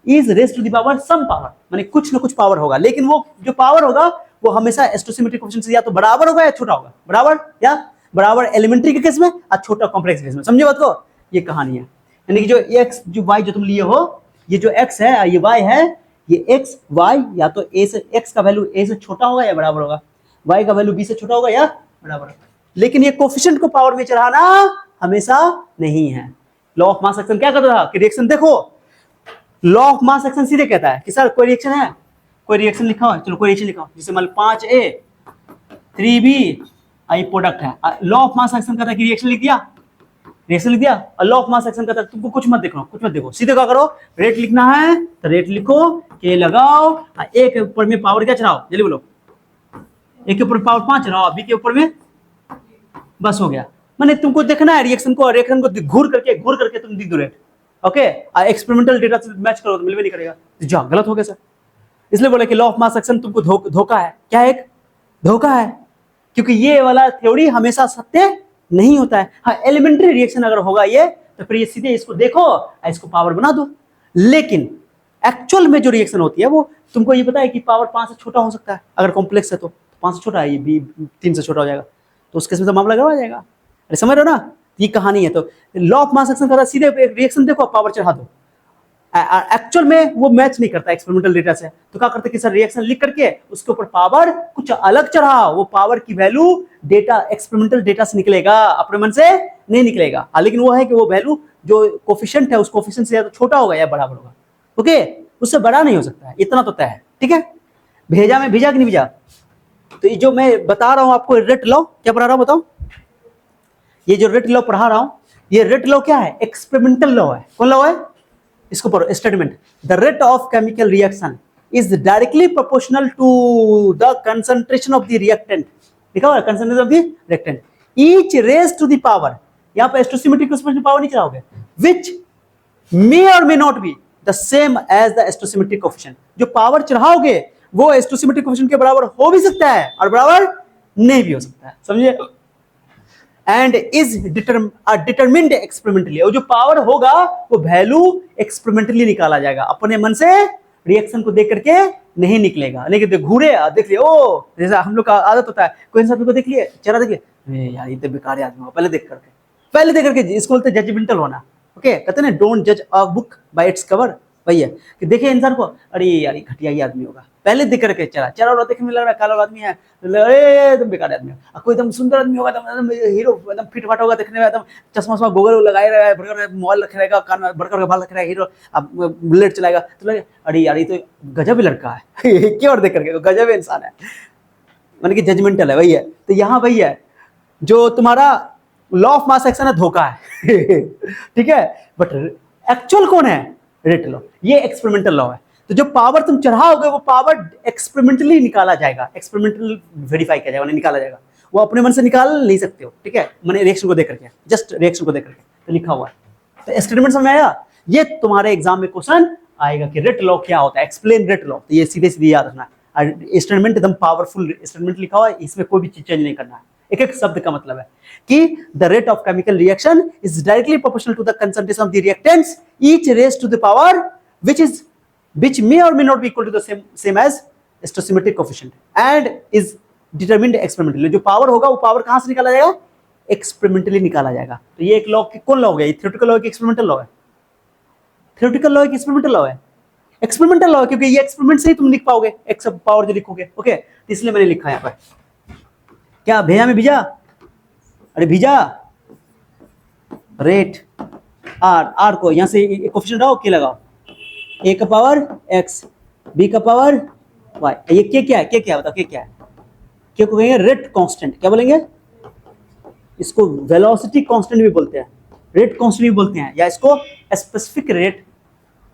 is raised to the power some power, माने कुछ ना कुछ पावर होगा, लेकिन वो जो पावर होगा वो हमेशा stoichiometric coefficient से या तो बराबर होगा या छोटा होगा। बराबर एलिमेंट्री के केस में और छोटा कॉम्प्लेक्स केस में। समझे बात को? ये कहानी है। यानी कि जो x जो y जो तुम लिए हो, ये जो x है ये y है, ये x y या तो a से, x का वैल्यू a से छोटा होगा या बराबर होगा, y का वैल्यू b से छोटा होगा या बराबर होगा। लेकिन ये कोफिशिएंट को पावर में चढ़ाना हमेशा नहीं है। लॉ ऑफ मास एक्शन क्या कहता था कि रिएक्शन देखो, लॉ ऑफ मास एक्शन सीधे कहता है कि सर कोई रिएक्शन है, कोई रिएक्शन लिखा हो, चलो कोई रिएक्शन लिखा हो, जैसे मान 5A 3B आई प्रोडक्ट है। लॉ ऑफ मास एक्शन कहता है कि रिएक्शन लिख दिया, और लॉ ऑफ मास एक्शन कहता है तुमको कुछ मत देखो, सीधे क्या करो, रेट लिखना है तो रेट लिखो, के लगाओ, ए के ऊपर में पावर क्या चढ़ाओ, जल्दी बोलो, ए के ऊपर पावर 5 चढ़ाओ, बी के ऊपर में, बस हो गया। माने तुमको देखना है रिएक्शन को घूर करके तुम लिख दो रेट, ओके। एक्सपेरिमेंटल डेटा से मैच करो तो मिलवे नहीं करेगा, तो गलत हो गया सर। इसलिए बोले कि लॉ ऑफ मास एक्शन तुमको धोखा है। क्या है? एक धोखा है, क्योंकि ये वाला थ्योरी हमेशा सत्य नहीं होता है। हाँ, एलिमेंट्री रिएक्शन अगर होगा ये, तो फिर ये सीधे इसको देखो, इसको पावर बना दो। लेकिन एक्चुअल में जो रिएक्शन होती है वो तुमको ये पता है कि पावर 5 से छोटा हो सकता है, अगर कॉम्प्लेक्स है तो 5 से छोटा है, ये भी 3 से छोटा हो जाएगा, तो उस केस में तो मामला गड़बड़ जाएगा। अरे समझ रहे हो ना, ये कहानी है। तो लॉ ऑफ मास एक्शन का सीधे रिएक्शन देखो, पावर चढ़ा दो। एक्चुअल में वो मैच नहीं करता एक्सपेरिमेंटल डेटा से, तो क्या करते कि सर रिएक्शन लिख करके उसके ऊपर पावर कुछ अलग चढ़ाओ, वो पावर की वैल्यू डेटा एक्सपेरिमेंटल डेटा से निकलेगा, अपने मन से नहीं निकलेगा। लेकिन वो है कि वो वैल्यू जो कोफिशिएंट है उस कोफिशिएंट से या तो छोटा होगा या बराबर होगा, ओके, उससे बड़ा नहीं हो सकता है, इतना तो तय है, ठीक है। भेजा में भेजा कि नहीं भेजा? तो ये जो मैं बता रहा हूं आपको रेट लॉ, क्या पढ़ा रहा हूं बताओ, ये जो रेट लॉ पढ़ा रहा हूं, ये रेट लॉ क्या है? एक्सपेरिमेंटल लॉ है। कौन लॉ है? इसको पढ़ो, statement, the rate of chemical reaction is directly proportional to the concentration of the reactant. लिखा हुआ है concentration of the reactant, each raise to the power, यहां पे स्टोइचियोमेट्रिक कोएफिशिएंट पावर नहीं चढ़ाओगे, which may or may not be the same as the stoichiometric coefficient. जो पावर चढ़ाओगे वो स्टोइचियोमेट्रिक कोएफिशिएंट के बराबर हो भी सकता है और बराबर नहीं भी हो सकता है, समझिए। एंड इज डिटरमिन्ड एक्सपेरिमेंटली, और जो पावर होगा वो वैल्यू एक्सपेरिमेंटली निकाला जाएगा, अपने मन से रिएक्शन को देख करके नहीं निकलेगा। लेकिन घूरे देख लिए, ओ जैसा हम लोग का आदत होता है, कोई इंसान को देख लिए, चेहरा देख लिए, यार ये तो बेकार आदमी हो, पहले देख करके इसको बोलते जजमेंटल होना, ओके। कहते हैं डोंट जज a book by its cover, वही है कि देखे इंसान को, अरे यार ये घटिया ही आदमी होगा, पहले देख करके चेहरा देखने में लग रहा है काला आदमी है, अरे तुम बेकार आदमी हो। कोई एकदम सुंदर आदमी होगा, एकदम हीरो, एकदम फिट फाट होगा देखने में, एकदम चश्मा गोगल लगाए रहा है, बड़कर मोबाइल रखे रहेगा, कान में बड़कर बाल रखे रहेगा, हीरो, अब बुलेट चलाएगा, तो लगे अरे यार ये तो गजब लड़का है क्यों, और देख करके गजब इंसान है, मतलब कि जजमेंटल है, वही है। तो यहाँ वही है, जो तुम्हारा लॉ ऑफ मास एक्शन है धोखा है ठीक है, बट एक्चुअल कौन है? रेट लॉ, ये एक्सपेरिमेंटल लॉ है। तो जो पावर तुम चढ़ाओगे वो पावर एक्सपेरिमेंटली निकाला जाएगा, एक्सपेरिमेंटल वेरीफाई किया जाएगा, निकाला जाएगा, वो अपने मन से निकाल नहीं सकते हो, ठीक है, मैंने रिएक्शन को देख करके, जस्ट रिएक्शन को देख करके तो लिखा हुआ है। तो स्टेटमेंट समझ में आया? ये तुम्हारे एग्जाम में क्वेश्चन आएगा कि रेट लॉ क्या होता है, एक्सप्लेन रेट लॉ, तो ये सीधे सीधे याद रखना। स्टेटमेंट एकदम पावरफुल स्टेटमेंट लिखा हुआ है, इसमें कोई भी चीज चेंज नहीं करना है। एक एक शब्द का मतलब है कि the rate of chemical reaction is directly proportional to the concentration of the reactants each raise to the power which may or may not be equal to the same as stoichiometric coefficient and is determined experimentally। जो पावर होगा वो पावर कहां से निकाला जाएगा? एक्सपेरिमेंटली निकाला जाएगा। तो ये एक लॉ कौन लॉ हो गया? ये थ्योरेटिकल लॉ है कि एक्सपेरिमेंटल लॉ है? थ्योरेटिकल लॉ है कि एक्सपेरिमेंटल लॉ है? एक्सपेरिमेंटल लॉ है, क्योंकि ये एक्सपेरिमेंट से ही तुम लिख पाओगे एक्स पावर जो लिखोगे। ओके, तो इसलिए मैंने लिखा यहाँ पर। क्या भैया में भिजा? अरे भिजा। रेट आर को यहां से कोफिशिएंट आओ, के लगाओ, ए का पावर एक्स, बी का पावर वाई। ये के क्या है? के क्या है बताओ? के क्या है? के को कहेंगे रेट कांस्टेंट। क्या बोलेंगे? इसको वेलोसिटी कांस्टेंट भी बोलते हैं, रेट कांस्टेंट भी बोलते हैं, या इसको स्पेसिफिक रेट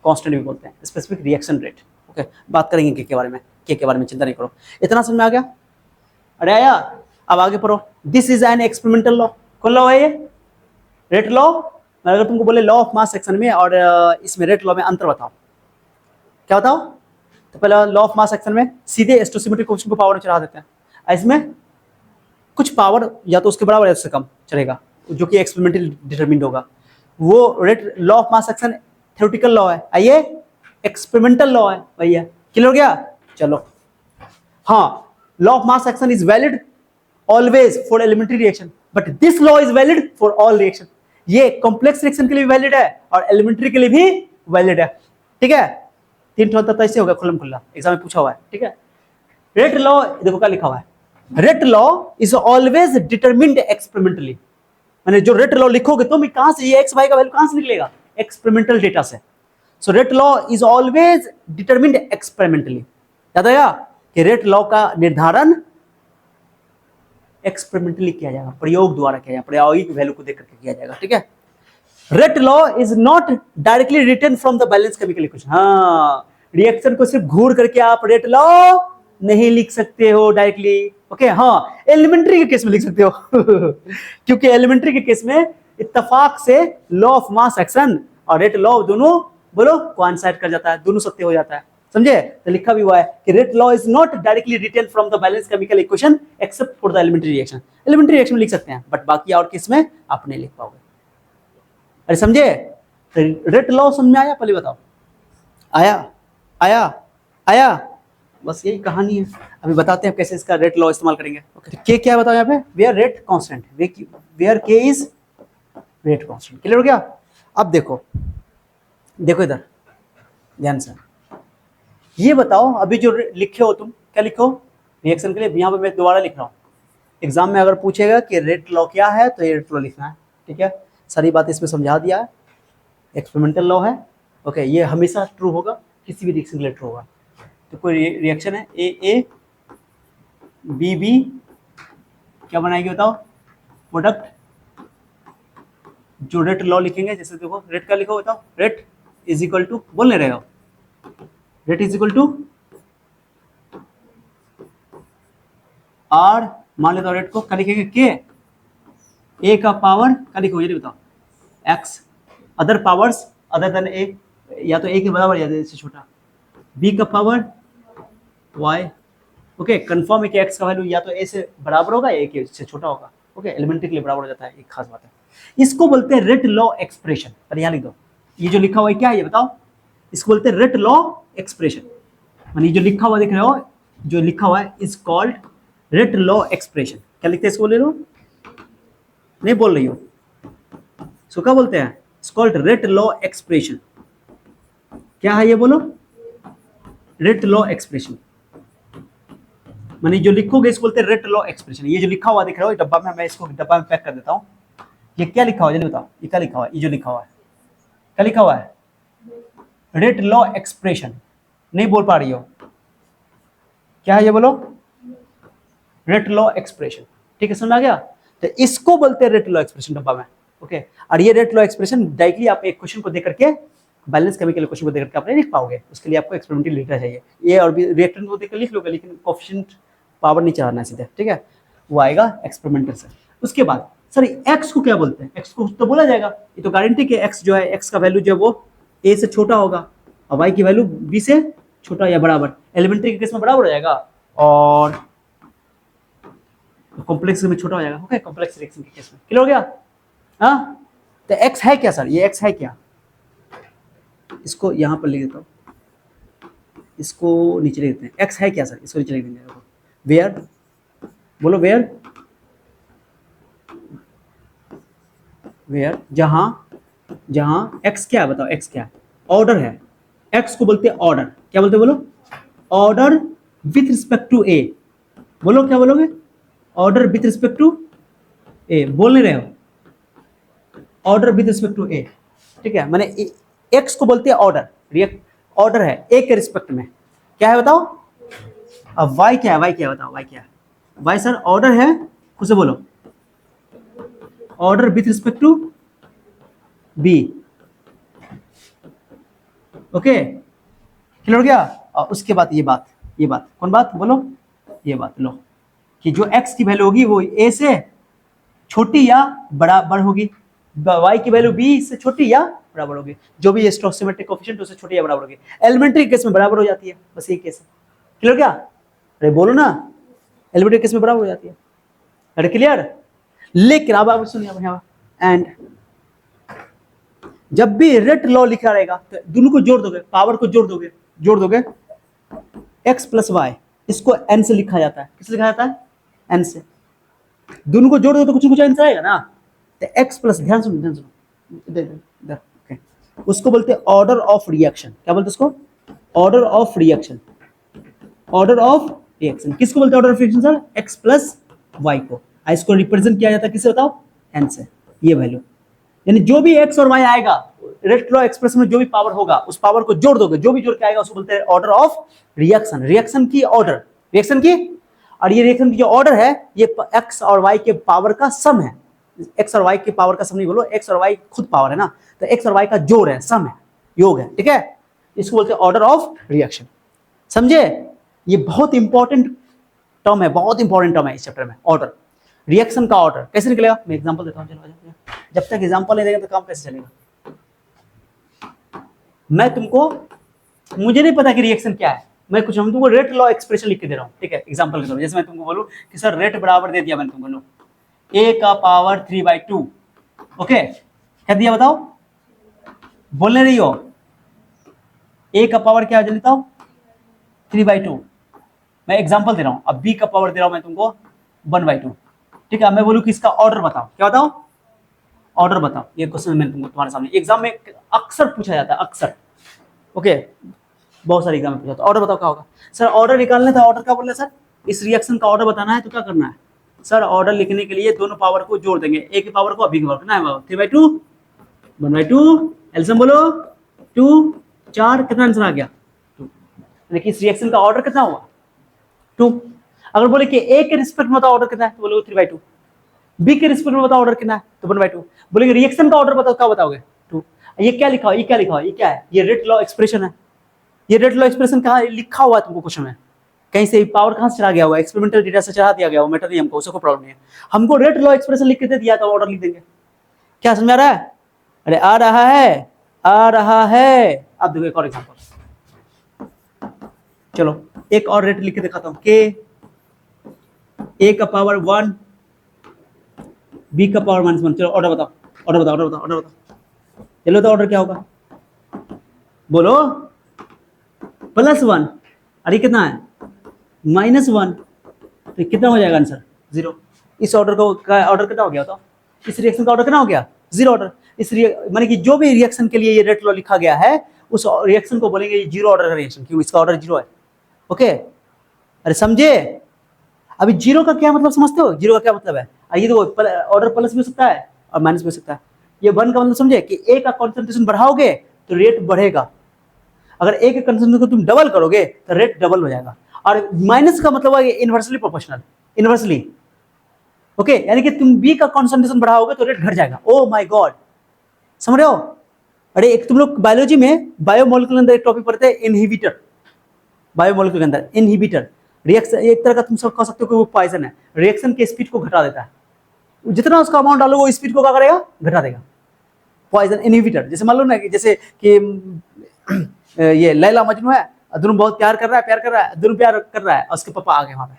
कांस्टेंट भी बोलते हैं, स्पेसिफिक रिएक्शन रेट। ओके, बात करेंगे के बारे में। के बारे में चिंता नहीं करो। इतना समझ में आ गया? अरे आया, अब आगे पढ़ो। This is an experimental law. कौन लॉ है ये? Rate law. अगर तुमको बोले लॉ ऑफ मास सेक्शन में और इसमें रेट लॉ में अंतर बताओ, क्या बताओ? तो पहले लॉ ऑफ मास सेक्शन में सीधे स्टोइचियोमेट्रिक कोएफिशिएंट को पावर में चढ़ा देते हैं, इसमें कुछ पावर या तो उसके बराबर या उससे कम चलेगा, जो कि एक्सपेरिमेंटली डिटरमिन्ड होगा। वो rate law of mass section theoretical law है, आइए एक्सपेरिमेंटल लॉ है भैया। क्लियर हो गया? चलो हाँ, law of mass section is valid always for elementary reaction, but this law is valid for all reaction. ये कॉम्प्लेक्स रिएक्शन के लिए भी वैलिड है और एलिमेंट्री के लिए भी वैलिड है। ठीक है, 3 ठो तो ऐसे होगा खुल्लम खुल्ला, एग्जाम में पूछा हुआ है। ठीक है, रेट लॉ देखो क्या लिखा हुआ है, rate law is always determined experimentally. माने जो रेट लॉ लिखोगे तुम, कहां से ये एक्स वाई का वैल्यू कहां से निकलेगा? एक्सपेरिमेंटल डेटा से। So rate law is always determined experimentally. याद आएगा कि रेट लॉ का निर्धारण एक्सपेरिमेंटली किया जाएगा, प्रयोग द्वारा किया जाएगा, प्रायोगिक वैल्यू को देख करके किया जाएगा। ठीक है, rate law is not directly written from the balance chemical equation. हाँ, रिएक्शन को सिर्फ घूर करके आप रेट लॉ नहीं लिख सकते हो डायरेक्टली। ओके, हाँ एलिमेंट्री के केस में लिख सकते हो क्योंकि एलिमेंट्री के केस में इत्तेफाक से लॉ ऑफ मास एक्शन और रेट लॉ दोनों बोलो कोइंसाइड कर जाता है, दोनों सत्य हो जाता है। समझे? तो लिखा भी हुआ है कि rate law is not directly written from the balance chemical equation except for the elementary reaction. Elementary reaction में लिख सकते हैं, बट बाकी और केस में आप नहीं लिख पाओगे। अरे समझे? तो रेट लॉ समझ में आया? पहले बताओ, आया आया आया? बस यही कहानी है। अभी बताते हैं कैसे इसका रेट लॉ इस्तेमाल करेंगे। ओके, के क्या बताओ यहाँ पे? वेयर रेट कांस्टेंट, वेयर के इज रेट कांस्टेंट। क्लियर हो गया? अब देखो इधर ध्यान से, ये बताओ अभी जो लिखे हो तुम, क्या लिखो रिएक्शन के लिए? यहाँ पे मैं दोबारा लिख रहा हूँ। एग्जाम में अगर पूछेगा कि रेट लॉ क्या है तो ये रेट लॉ लिखना है। ठीक है, सारी बात इसमें समझा दिया है। एक्सपेरिमेंटल लॉ है। ओके, ये हमेशा ट्रू होगा, किसी भी रिएक्शन के लिए ट्रू होगा। तो कोई रिएक्शन है ए बी बी, क्या बनाएगी बताओ? प्रोडक्ट। जो रेट लॉ लिखेंगे, जैसे देखो रेट का लिखो, बताओ रेट इज इक्वल टू, बोलने रहेगा, rate is equal to R, मान लेता हूं रेट को क्या लिखेंगे? के, ए का पावर क्या लिखोगे ये बताओ? X, other powers other than A, या तो ए के बराबर या इससे छोटा, बी का पावर वाई। ओके, कंफर्म है कि एक्स का वैल्यू या तो ए से बराबर होगा या ए के से छोटा होगा। ओके, एलिमेंट्री के लिए बराबर हो जाता है, एक खास बात है। इसको बोलते हैं रेट लॉ एक्सप्रेशन। पर यहाँ लिख दो, ये जो लिखा हुआ है क्या है ये बताओ? इसको बोलते हैं रेट लॉ एक्सप्रेशन। मानी जो लिखा हुआ दिख रहे हो, जो लिखा हुआ है is called rate law expression. क्या लिखते हैं इसको? बोले लो, नहीं बोल रही हो? इसको क्या बोलते हैं? It's called rate law expression. क्या है ये बोलो? Rate law expression. मानी जो लिखोगे इसको बोलते हैं रेट लॉ एक्सप्रेशन। ये जो लिखा हुआ दिख रहा है डब्बा में, मैं इसको डब्बा में पैक कर देता हूँ। ये क्या लिखा हुआ है जल्दी बताओ? ये क्या लिखा हुआ है? ये जो लिखा हुआ है क्या लिखा हुआ है? Rate law expression. नहीं बोल पा रही हो? क्या है ये बोलो? Rate law expression. ठीक है, समझ आ गया? तो इसको बोलते हैं रेट लॉ एक्सप्रेशन डब्बा में। ओके, और ये रेट लॉ एक्सप्रेशन डायरेक्टली आप एक क्वेश्चन को देख करके, बैलेंस केमिकल क्वेश्चन को देख करके आप नहीं लिख पाओगे। उसके लिए आपको एक्सपेरिमेंटल लिखना चाहिए। ये और भी रिएक्टेंट को देख कर लिख लोगे, लेकिन कोएफिशिएंट पावर नहीं चढ़ाना है सीधे। ठीक है, वो आएगा एक्सपेरिमेंटल से। उसके बाद सर एक्स को क्या बोलते हैं? एक्स को तो बोला जाएगा, ये तो गारंटी कि एक्स जो है, एक्स का वैल्यू जो है वो ए से छोटा होगा और वाई की वैल्यू बी से छोटा या बराबर, एलिमेंट्री के केस में बराबर हो जाएगा और कॉम्प्लेक्स में छोटा हो जाएगा। ओके, कॉम्प्लेक्स रिएक्शन के केस में क्लियर हो गया। हाँ, तो x है क्या सर, ये x है क्या, इसको यहां पर लिख देता हूं, इसको नीचे लिख देते हैं। x है क्या सर, इसको नीचे लिख देंगे। वेयर, बोलो वेयर, वेयर जहां जहां x क्या है, बताओ x क्या है, ऑर्डर है। x को बोलते हैं ऑर्डर, क्या बोलते हैं बोलो, ऑर्डर विथ रिस्पेक्ट टू ए। बोलो क्या बोलोगे, ऑर्डर विथ रिस्पेक्ट टू ए, बोल नहीं रहे हो, ऑर्डर विथ रिस्पेक्ट टू ए, ठीक है। माने x को बोलते हैं ऑर्डर, ऑर्डर है ए के रिस्पेक्ट में, क्या है बताओ। अब y क्या है, y क्या है बताओ, y क्या है, y सर ऑर्डर है, खुद से बोलो, order with respect to B. Okay, clear हो गया। और उसके बाद ये बात कौन बात बोलो, ये बात लो कि जो x की वैल्यू होगी वो a से छोटी या बराबर होगी, y की वैल्यू b से छोटी या बराबर होगी, जो भी स्टोक्स सिमेट्रिक कोएफिशिएंट उससे छोटी या बराबर होगी। एलिमेंट्री केस में बराबर हो जाती है, बस ये केस है। क्लियर क्या, अरे बोलो ना, एलिमेंट्री केस में बराबर हो जाती है, अरे क्लियर। लेकिन अब आप सुनिए यहाँ, एंड जब भी रेट लॉ लिखा रहेगा तो दोनों को जोड़ दोगे, पावर को जोड़ दोगे x प्लस वाई, इसको n से लिखा जाता है, किस लिखा जाता है, n से। दोनों को जोड़ दो तो कुछ ना कुछ आंसर आएगा ना, तो x प्लस, ध्यान सुनो इधर, ओके, उसको बोलते हैं ऑर्डर ऑफ रिएक्शन। क्या बोलते हैं उसको, order of reaction, order of reaction. किसको बोलते हैं order of reaction sir, x plus y को। इसको रिप्रेजेंट किया जाता है किससे बताओ, n से, ये वैल्यू, यानी जो भी x और y आएगा रेट लॉ एक्सप्रेशन में, जो भी पावर होगा उस पावर को जोड़ दोगे, जो भी जोड़ के आएगा उसको बोलते हैं ऑर्डर ऑफ रिएक्शन। रिएक्शन की ऑर्डर, रिएक्शन की, और ये रिएक्शन की जो ऑर्डर है ये x और y के पावर का सम है। x और y के पावर का सम नहीं बोलो, x और y खुद पावर है ना, तो x और y का जोड़ है, सम है, योग है, ठीक है। इसको बोलते हैं ऑर्डर ऑफ रिएक्शन, समझे। ये बहुत इंपॉर्टेंट टर्म है, बहुत इंपॉर्टेंट टर्म है इस चैप्टर में, ऑर्डर, रिएक्शन का ऑर्डर कैसे निकलेगा, मैं एग्जांपल देता हूं, चलो जब तक एग्जांपल नहीं देगा तो काम कैसे चलेगा। मैं तुमको, मुझे नहीं पता कि रिएक्शन क्या है, मैं कुछ हम तुमको रेट लॉ एक्सप्रेशन लिख के दे रहा हूं, ठीक है। एग्जांपल के तौर पर जैसे मैं तुमको बोलूं कि सर रेट बराबर दे दिया मैंने तुमको, लो a का पावर 3/2, ओके, क्या दिया बताओ, बोलने रही हो, a का पावर क्या लेता हूं 3/2, मैं एग्जांपल दे रहा हूं। अब b का पावर दे रहा हूं मैं तुमको 1/2, ठीक है। मैं बोलूं कि इसका ऑर्डर बताओ, क्या बताओ, ऑर्डर बताओ। ये क्वेश्चन मैंने तुमको तुम्हारे सामने एग्जाम में अक्सर पूछा जाता है, अक्सर, ओके, बहुत सारे एग्जाम में पूछा जाता है। ऑर्डर बताओ क्या होगा सर, ऑर्डर निकालना था, ऑर्डर क्या बोल रहे हैं सर, इस रिएक्शन का ऑर्डर बताना है तो क्या करना है सर, ऑर्डर लिखने के लिए दोनों पावर को जोड़ देंगे, a की पावर को b की पावर को, ना 3/2 1/2, एल्सियम बोलो 2 4, कितना आंसर आ गया 2। देखिए इस रिएक्शन का ऑर्डर कितना हुआ 2। अगर बोले कि a के रिस्पेक्ट में बताओ ऑर्डर कितना है तो बोलोगे 3/2, b के रिस्पेक्ट में बताओ ऑर्डर कितना है तो 1/2, बोलेंगे रिएक्शन का ऑर्डर बताओ क्या बताओगे 2। ये क्या लिखा हुआ, ये क्या लिखा हुआ, ये क्या है, ये रेट लॉ एक्सप्रेशन है। ये रेट लॉ एक्सप्रेशन कहाँ लिखा हुआ है तुमको क्वेश्चन में, कहीं से पावर कहाँ से चला गया हुआ, एक्सपेरिमेंटल डेटा से चढ़ा दिया गया हुआ, मैटर नहीं हमको, उसको प्रॉब्लम नहीं है। हमको रेट लॉ एक्सप्रेशन लिख के दे दिया तो ऑर्डर लिख देंगे। क्या समझ आ रहा है, अरे आ रहा है, आ रहा है। अब देखो एक और एग्जांपल, चलो एक और रेट लिख के दिखाता हूँ, के a का पावर 1 b का पावर -1। चलो ऑर्डर बताओ, ऑर्डर बताओ, ऑर्डर बताओ, ऑर्डर बताओ, चलो तो ऑर्डर क्या होगा बोलो, +1, अरे कितना है -1, तो कितना हो जाएगा आंसर 0। इस ऑर्डर को ऑर्डर कितना हो गया, तो इस रिएक्शन का ऑर्डर कितना हो गया 0 ऑर्डर। इस माने कि जो भी रिएक्शन के लिए ये रेट लॉ लिखा गया है उस रिएक्शन को बोलेंगे ये 0 ऑर्डर का रिएक्शन, क्यों, इसका ऑर्डर 0 है, ओके। अरे समझे, अभी 0 का क्या मतलब समझते हो, 0 का क्या मतलब है, ये तो ऑर्डर प्लस भी हो सकता है और माइनस भी हो सकता है। ये 1 का मतलब समझे कि a का कॉन्सेंट्रेशन बढ़ाओगे तो रेट बढ़ेगा, अगर a के कॉन्सेंट्रेशन को तुम डबल करोगे तो रेट डबल हो जाएगा। और माइनस का मतलब है इनवर्सली प्रोपोर्शनल, इनवर्सली, ओके, यानी कि तुम b का कॉन्सेंट्रेशन बढ़ाओगे तो रेट घट जाएगा। ओ माय गॉड, समझ रहे हो। अरे एक तुम लोग बायोलॉजी में बायोमोलिक्यूल अंदर एक टॉपिक पढ़ते हैं इनहिबिटर, बायोमोलिक्यूल के अंदर इनहिबिटर रिएक्शन, एक तरह का तुम सब कह सकते हो कि वो पॉइजन है, रिएक्शन के स्पीड को घटा देता है, जितना उसका अमाउंट डालोगे वो स्पीड को क्या करेगा, घटा देगा। पॉइजन इनहिबिटर, जैसे मान लो ना कि जैसे कि ये लैला मजनू है, दोनों बहुत प्यार कर रहा है, दोनों प्यार कर रहा है और उसके पापा आ गए वहां पे,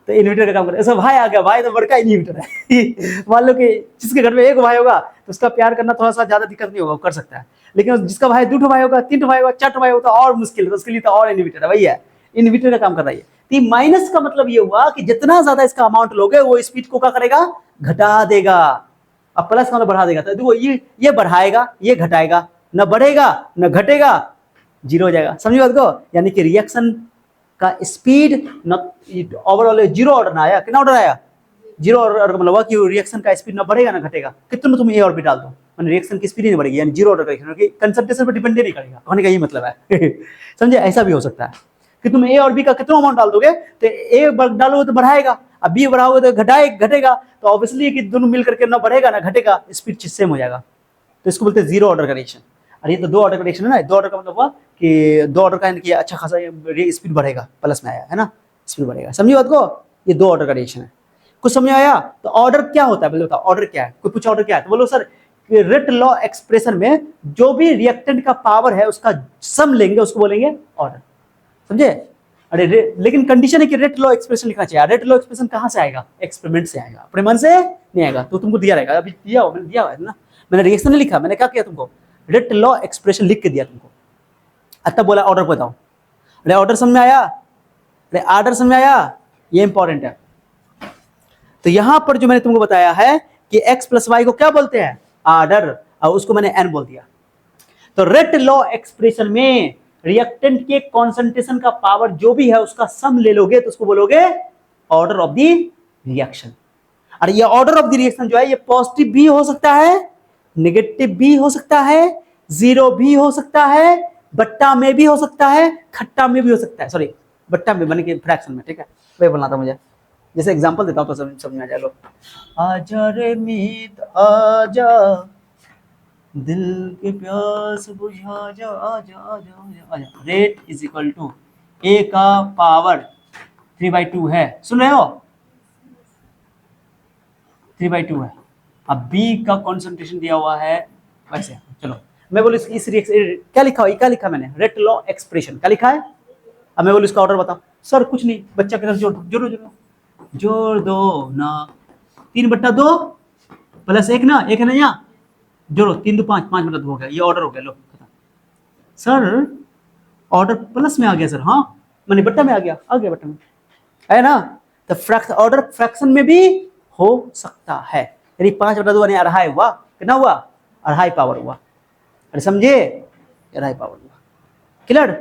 तो इन्वर्टर का काम कर रहा है। ऐसा भाई आ गया, भाई तो बड़का इन्वर्टर है मान लो कि जिसके घर में एक भाई होगा तो उसका प्यार करना थोड़ा सा ज्यादा दिक्कत नहीं होगा, वो कर सकता है, लेकिन जिसका भाई 2 भाई होगा, 3 भाई होगा, 4 भाई होगा तो और मुश्किल है, तो उसके लिए तो और इन्वर्टर है, वही है इन्वर्टर का काम कर रहा है। तो माइनस का मतलब ये हुआ कि जितना ज्यादा इसका अमाउंट लोगे वो स्पीड को क्या करेगा, घटा देगा, अब प्लस का मतलब बढ़ा देगा। तो देखो ये बढ़ाएगा, ये घटाएगा, न बढ़ेगा न घटेगा, जीरो हो जाएगा। समझिए बात को, यानी कि रिएक्शन का स्पीड ओवरऑल जीरो ऑर्डर ना आया, कितना ऑर्डर आया, जीरो ऑर्डर का मतलब कि रिएक्शन का स्पीड ना बढ़ेगा ना घटेगा, कितना तुम ए और बी डाल दो, मैंने रिएक्शन की स्पीड ही नहीं बढ़ेगी, यानी जीरो ऑर्डर का कंसंट्रेशन पर डिपेंड नहीं करेगा, कहने का यही मतलब है समझे। ऐसा भी हो सकता है कि तुम ए और बी का कितना अमाउंट डाल दोगे, तो ए डालोगे तो बढ़ाएगा, अब बी बढ़ाओगे तो घटेगा, तो ऑब्वियसली कि दोनों मिल करके ना बढ़ेगा ना घटेगा, स्पीड सेम हो जाएगा, तो इसको बोलते हैं जीरो ऑर्डर का रिएक्शन। और ये तो 2 ऑर्डर का रिएक्शन है ना, 2 ऑर्डर का मतलब हुआ कि 2 ऑर्डर का, यानी कि अच्छा खासा स्पीड बढ़ेगा, प्लस में आया है ना, स्पीड बढ़ेगा। समझिए बात को, ये 2 ऑर्डर का रिएक्शन है। कुछ समझ आया? तो ऑर्डर क्या होता है, बताओ ऑर्डर क्या है, कोई पूछा ऑर्डर क्या है तो बोलो सर रेट लॉ एक्सप्रेशन में जो भी रिएक्टेंट का पावर है उसका सम लेंगे, उसको बोलेंगे ऑर्डर, समझे। अरे लेकिन कंडीशन है कि रेट लॉ एक्सप्रेशन लिखना चाहिए। रेट लॉ एक्सप्रेशन कहां से आएगा, एक्सपेरिमेंट से आएगा, अपने मन से नहीं आएगा, तो तुमको दिया रहेगा, अभी दिया हो, मैंने दिया हुआ है ना, मैंने रिएक्शन नहीं लिखा, मैंने क्या किया तुमको, रेट लॉ एक्सप्रेशन लिख के दिया तुमको, तब बोला ऑर्डर बताओ। अरे ऑर्डर समझ में आया, अरे ऑर्डर समझ में आया, ये इंपॉर्टेंट है। तो यहां पर जो मैंने तुमको बताया है कि x प्लस वाई को क्या बोलते हैं, ऑर्डर, और उसको मैंने n बोल दिया। तो रेट लॉ एक्सप्रेशन में रिएक्टेंट के कॉन्सेंट्रेशन का पावर जो भी है उसका सम ले लोगे तो उसको बोलोगे ऑर्डर ऑफ द रिएक्शन। और ये ऑर्डर ऑफ द रिएक्शन जो है ये पॉजिटिव भी हो सकता है, नेगेटिव भी हो सकता है, जीरो भी हो सकता है, बट्टा में भी हो सकता है, खट्टा में भी हो सकता है, सॉरी बट्टा में बने के फ्रैक्शन में, ठीक है वही बोलना था मुझे। जैसे एग्जांपल देता हूं तो समझ में आ जाए। लो, आजा रे मीत आजा, दिल के प्यास बुझा जा, आजा आजा आजा। रेट इज इक्वल टू ए का पावर 3/2 है, सुन रहे हो, 3/2 है। अब बी का कॉन्सेंट्रेशन दिया हुआ है वैसे, चलो मैं बोलूँ इस रिएक्शन क्या लिखा हुआ, क्या लिखा मैंने, रेट लॉ एक्सप्रेशन क्या लिखा है। अब मैं बोलूँ इसका ऑर्डर बताओ, सर कुछ नहीं, बच्चा की तरफ जोड़ दो ना, 3/2 प्लस 1 ना, 1 है ना, यहाँ जोड़ो 3 2 5, 5/2 हो गया, ये ऑर्डर हो गया। लो सर ऑर्डर प्लस में आ गया सर, हाँ मैंने बट्टा में आ गया बट्टा में है ना। तो ऑर्डर फ्रैक्शन में भी हो सकता है, यानी 5/2 यानी अढ़ाई हुआ, कितना हुआ, अढ़ाई पावर हुआ, अरे समझे, अढ़ाई पावर हुआ, क्लियर।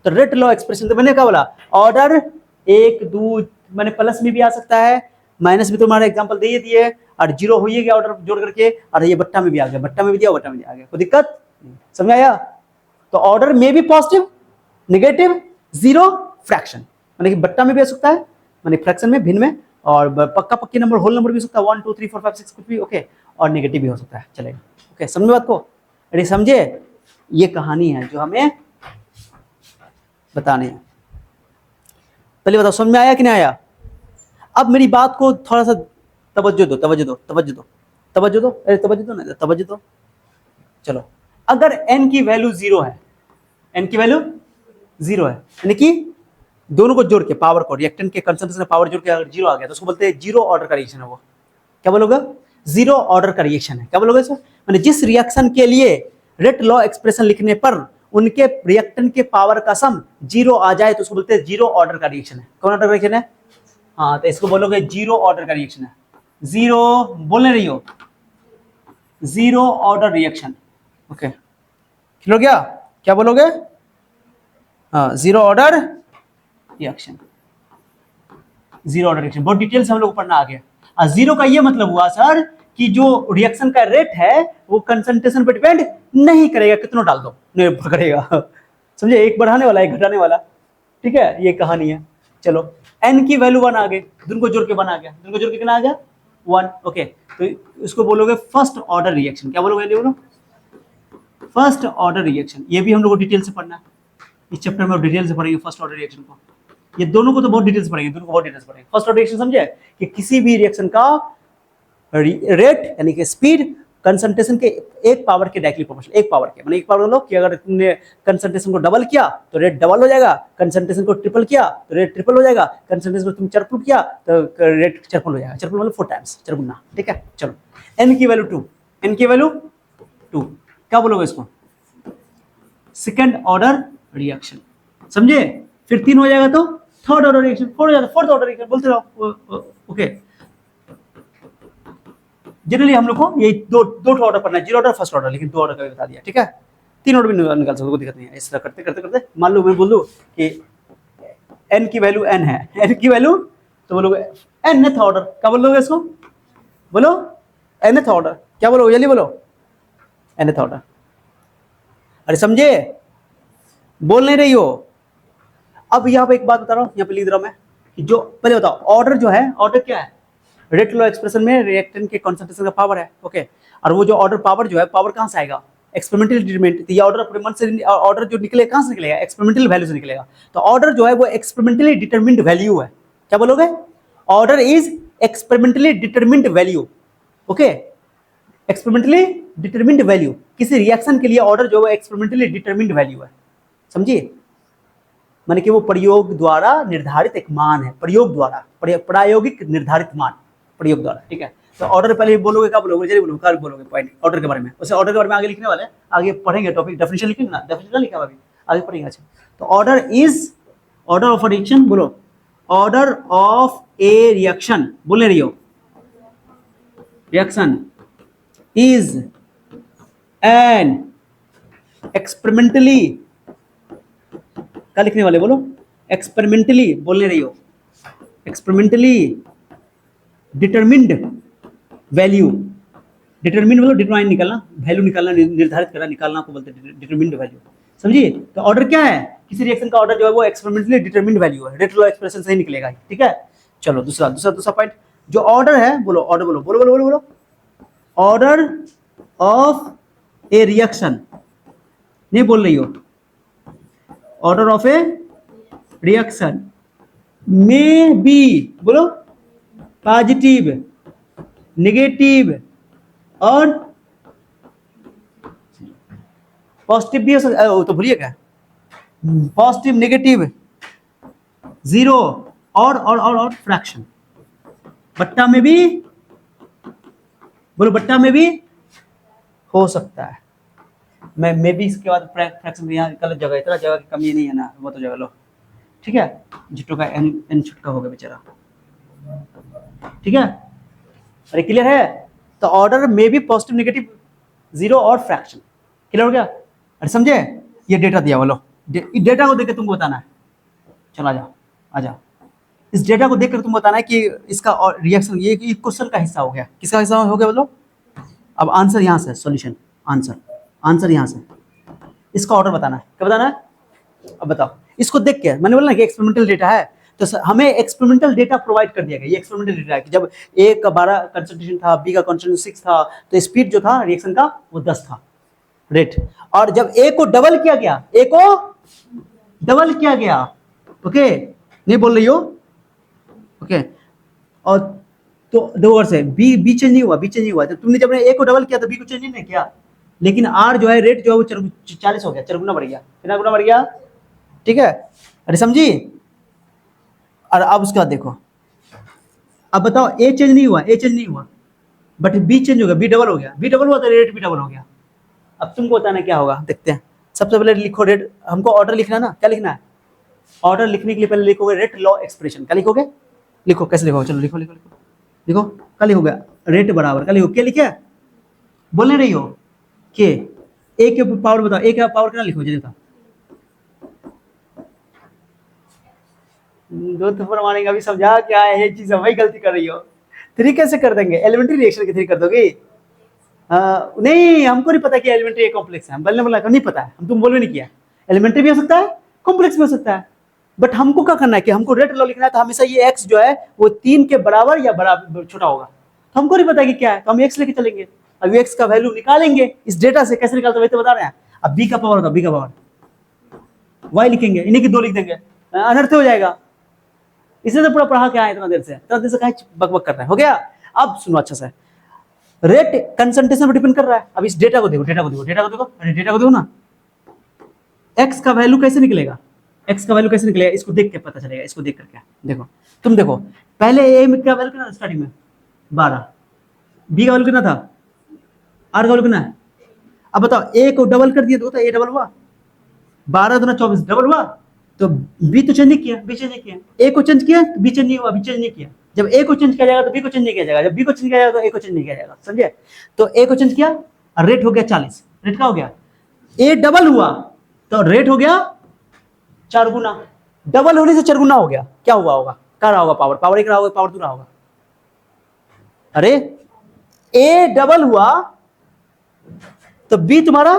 तो रेट लॉ एक्सप्रेशन तो मैंने क्या बोला, ऑर्डर 1 2, मैंने प्लस में भी आ सकता है, माइनस में तुम्हारा एग्जांपल दे दिए, और जीरो हो ही गया ऑर्डर जोड़ करके, और ये बट्टा में भी आ गया, बट्टा में भी दिया, बट्टा में आ गया, कोई दिक्कत नहीं, समझ आया। तो ऑर्डर में भी पॉजिटिव, नेगेटिव, जीरो, फ्रैक्शन, माने कि बट्टा में भी आ सकता है, माने फ्रैक्शन में, भिन्न में, और पक्का पक्की नंबर, होल नंबर भी हो सकता है, 1 2 3 4 5 6 कुछ भी, ओके, और नेगेटिव भी हो सकता है, चलेगा, ओके समझ बात को। अरे समझे, ये कहानी है जो हमें बताने है। पहले बताओ समझ में आया कि नहीं आया। अब मेरी बात को थोड़ा सा तवज्जो दो, तवज्जो दो। चलो, अगर n की वैल्यू 0 है, n की वैल्यू 0 है, यानी कि दोनों को जोड़ के पावर को, रिएक्टेंट के कंसंट्रेशन पावर जोड़ के अगर 0 आ गया तो उसको बोलते हैं जीरो ऑर्डर का रिएक्शन है। वो क्या बोलोगे, जीरो ऑर्डर का रिएक्शन है, क्या बोलोगे सर, मैंने जिस रिएक्शन के लिए रेट लॉ एक्सप्रेशन लिखने पर उनके रिएक्टेंट के पावर का सम 0 आ जाए तो उसको बोलते हैं जीरो ऑर्डर का रिएक्शन है। कौन ऑर्डर का रिएक्शन है, हाँ तो इसको बोलोगे जीरो ऑर्डर का रिएक्शन है। जीरो बोलने रही हो, zero order reaction, okay clear हो गया, क्या बोलोगे, हाँ zero order reaction, zero order reaction, बहुत डिटेल से हम लोग पढ़ना आ गया। जीरो का ये मतलब हुआ सर कि जो रिएक्शन का रेट है वो कंसंट्रेशन पर डिपेंड नहीं करेगा, कितना डाल दो निर्भर करेगा, समझे, एक बढ़ाने वाला एक घटाने वाला, ठीक है, ये कहानी है। चलो n की वैल्यू 1 आ गई, दोनों को जोड़ के 1 आ गया, दोनों को जोड़ के कितना आ गया 1, ओके, तो इसको बोलोगे फर्स्ट ऑर्डर रिएक्शन, क्या बोलोगे, बोलो फर्स्ट ऑर्डर रिएक्शन। ये भी हम लोग को डिटेल से पढ़ना है, इस चैप्टर में डिटेल से पढ़ेंगे फर्स्ट ऑर्डर रिएक्शन को, ये दोनों को तो बहुत डिटेल से पढ़ेंगे, दोनों को बहुत डिटेल से पढ़ेंगे। फर्स्ट ऑर्डर रिएक्शन समझे कि किसी भी रिएक्शन का रेट यानी कि स्पीड कंसंट्रेशन के एक पावर के डायरेक्टली प्रोपोर्शनल, एक पावर के, मतलब एक पावर लो कि अगर तुमने कंसंट्रेशन को डबल किया तो रेट डबल हो जाएगा, कंसंट्रेशन को ट्रिपल किया तो रेट ट्रिपल हो जाएगा, कंसंट्रेशन को तुम चरपुल किया तो रेट चरपुल हो जाएगा, चरपुल मतलब 4 टाइम्स, चरगुना। ठीक है, चलो n की वैल्यू 2, n की वैल्यू 2, क्या बोलोगे इसको? सेकंड ऑर्डर रिएक्शन, समझे? फिर 3 हो जाएगा तो थर्ड ऑर्डर रिएक्शन, 4 हो जाएगा फोर्थ ऑर्डर रिएक्शन, बोलते रहो। ओके, जनरली हम लोग को ये दो ऑर्डर पढ़ना है, 0 ऑर्डर फर्स्ट ऑर्डर, लेकिन 2 ऑर्डर का भी बता दिया। ठीक है, 3 ऑर्डर भी निकाल सकते हो, कोई दिक्कत नहीं है। इस तरह करते करते करते मान लो मैं बोल दूं कि n की वैल्यू n है, n की वैल्यू, तो बोलोगे nth ऑर्डर, क्या बोलोगे इसको? बोलो nth ऑर्डर, क्या बोलोगे? जल्दी बोलो, nth ऑर्डर। अरे समझे, बोल नहीं रही हो। अब यहाँ पे एक बात बता रहा हूँ, यहाँ पे लिख रहा हूँ मैं कि जो पहले बताओ ऑर्डर जो है, ऑर्डर क्या है? रेट लॉ एक्सप्रेशन में रिएक्टेंट के कॉन्सेंट्रेशन का पावर है। ओके, और वो जो ऑर्डर पावर जो है, पावर कहाँ से आएगा? Experimental determinant. तो ये ऑर्डर अपने मन से, ऑर्डर जो निकलेगा कहाँ से निकलेगा? एक्सपेरिमेंटल वैल्यू से निकलेगा। तो ऑर्डर जो है वो एक्सपेरिमेंटली डिटरमिन्ड वैल्यू है। क्या बोलोगे? Order is experimentally determined value. Okay, experimentally determined value, किसी रिएक्शन के लिए ऑर्डर जो है एक्सपेरिमेंटली डिटरमिन्ड वैल्यू है, समझिए? माने कि वो प्रयोग द्वारा निर्धारित एक मान है, प्रयोग द्वारा, प्रायोगिक निर्धारित मान, प्रयोग द्वारा। ठीक है, तो ऑर्डर पहले बोलोगे, क्या बोलोगे? जल्दी बोलोगे, क्या बोलोगे पॉइंट ऑर्डर के बारे में? वैसे ऑर्डर के बारे में आगे लिखने वाले हैं, आगे पढ़ेंगे, टॉपिक डेफिनेशन लिखेंगे ना, डेफिनेशन लिखा हुआ अभी, आगे पढ़ेंगे। अच्छा, तो order is, order of a reaction, बोलो ऑर्डर ऑफ ए रिएक्शन, बोल रही हो, रिएक्शन इज एन एक्सपेरिमेंटली, क्या लिखने वाले? बोलो एक्सपेरिमेंटली, बोलने रही हो, एक्सपेरिमेंटली डिटरमिन्ड वैल्यू। डिटरमिन मतलब डिटरमाइन निकालना, वैल्यू निकालना, निर्धारित करना, निकालना को बोलते हैं डिटरमिन्ड वैल्यू, समझिए? तो ऑर्डर क्या है? किसी रिएक्शन का ऑर्डर जो है वो एक्सपेरिमेंटली डिटरमिन्ड वैल्यू है, रेट लॉ एक्सप्रेशन से ही निकलेगा। ठीक है, चलो दूसरा पॉइंट, जो ऑर्डर है, बोलो ऑर्डर, बोलो बोलो बोलो बोलो बोलो, ऑर्डर ऑफ ए रिएक्शन, नहीं बोल रही हो, order of A reaction may be, बोलो पॉजिटिव, नेगेटिव और पॉजिटिव भी हो सकता है, तो भूलिए क्या, पॉजिटिव, नेगेटिव, जीरो और फ्रैक्शन। बट्टा में भी, बोलो बट्टा में भी हो सकता है। मैं भी इसके बाद फ्रैक्शन, यहाँ गलत जगह, इतना जगह की कमी नहीं है ना, वो तो जगह लो। ठीक है, जिट्टू का एन छुटका हो गया बेचारा। ठीक है, अरे क्लियर है? तो ऑर्डर में भी पॉजिटिव, नेगेटिव, जीरो और फ्रैक्शन, क्लियर हो गया? अरे समझे? ये डेटा दिया हुआ, लो डेटा को देख के तुमको बताना है। चलो आ जाओ, इस डेटा को देखकर तुम बताना है कि इसका रिएक्शन, ये क्वेश्चन का हिस्सा हो गया। किसका हिस्सा हो गया बोलो? अब आंसर यहाँ से, सॉल्यूशन, आंसर यहाँ से, इसका ऑर्डर बताना है। क्या बताना है? अब बताओ, इसको देख के, मैंने बोला ना कि एक्सपेरिमेंटल डेटा है, तो हमें एक्सपेरिमेंटल डेटा प्रोवाइड कर दिया गया। ये एक्सपेरिमेंटल डेटा है कि जब ए का 12 कंसंट्रेशन था, बी का कंसंट्रेशन 6 था, तो स्पीड जो था रिएक्शन का वो 10 था रेट। और जब ए को डबल किया गया, ए को डबल किया गया, ओके, नहीं बोल रही हो? ओके, और तो दो वर्ष है, बी चेंज नहीं हुआ, तो तुमने जब ए को डबल किया तो बी को चेंज नहीं किया, लेकिन आर जो है, रेट जो है वो 40 हो गया, 4 गुना बढ़ गया, कितना गुना बढ़ गया? ठीक है, अरे समझी? और अब उसके बाद देखो, अब बताओ, ए चेंज नहीं हुआ, बट बी चेंज हो गया, बी डबल हो गया, बी डबल हुआ तो रेट भी डबल हो गया। अब तुमको बताना क्या होगा, देखते हैं। सबसे पहले लिखो रेट, हमको ऑर्डर लिखना ना, क्या लिखना है? ऑर्डर लिखने के लिए पहले लिखोगे रेट लॉ एक्सप्रेशन। क्या लिखोगे? लिखो, कैसे लिखोगे? चलो लिखो, क्या लिखोगे? रेट बराबर, क्या लिखो? क्या लिखे? बोलने रही हो के, ए के पावर बताओ, ए का पावर कितना लिखो? बताओ, दो थप्पड़ मारेंगे, अभी समझा क्या है ये चीज, वही गलती कर रही हो। 3 कैसे कर देंगे? एलिमेंट्री रिएक्शन के 3 कर दोगे? नहीं, हमको नहीं पता कि एलिमेंट्री कॉम्प्लेक्स है, हम बोला नहीं पता है, हम तुम बोल भी नहीं किया। एलिमेंट्री भी हो सकता है, कॉम्प्लेक्स भी हो सकता है, बट हमको क्या करना है कि हमको रेट लॉ लिखना है, तो हमेशा ये x जो है वो 3 के बराबर या बराबर छोटा होगा। तो हमको नहीं पता कि क्या है, तो हम x लेके चलेंगे, अब x का वैल्यू निकालेंगे इस डेटा से। कैसे निकालते वही तो बता रहे हैं। अब b का पावर होगा, b का पावर y लिखेंगे, इन्हीं की 2 लिख देंगे, अनर्थ हो जाएगा। इसलिए तो पूरा पढ़ा के आए इतना देर से कहीं बकबक कर रहे हैं। हो गया? अब सुनो अच्छा से, रेट कंसंट्रेशन पर डिपेंड कर रहा है। अब इस डेटा को देखो, डेटा को देखो, डेटा को देखो, अरे डेटा को देखो ना, एक्स का वैल्यू कैसे निकलेगा, एक्स का वैल्यू कैसे निकलेगा, इसको देख के पता चलेगा, इसको देख करके देखो, तुम देखो पहले ए में क्या वैल्यू कितना था स्टार्टिंग में 12, बी का वैल्यू कितना था, आर का वैल्यू कितना है, अब बताओ ए को डबल कर दिया तो ए डबल हुआ, 12 दूना 24 डबल हुआ, तो बी तो चेंज नहीं किया, बी चेंज नहीं किया, ए को चेंज किया तो बी चेंज नहीं हुआ, बी चेंज नहीं किया, जब ए को चेंज किया जाएगा तो बी को चेंज नहीं किया जाएगा, जब बी को चेंज किया जाएगा तो ए को चेंज नहीं किया जाएगा, समझे। तो ए को चेंज किया, रेट हो गया 40, रेट का हो गया, ए डबल हुआ तो रेट हो गया 4 गुना, डबल होने से 4 गुना हो गया, क्या हुआ होगा, क्या रहा होगा, पावर, पावर 1 रहा होगा, पावर 2 रहा होगा, अरे ए डबल हुआ तो बी तुम्हारा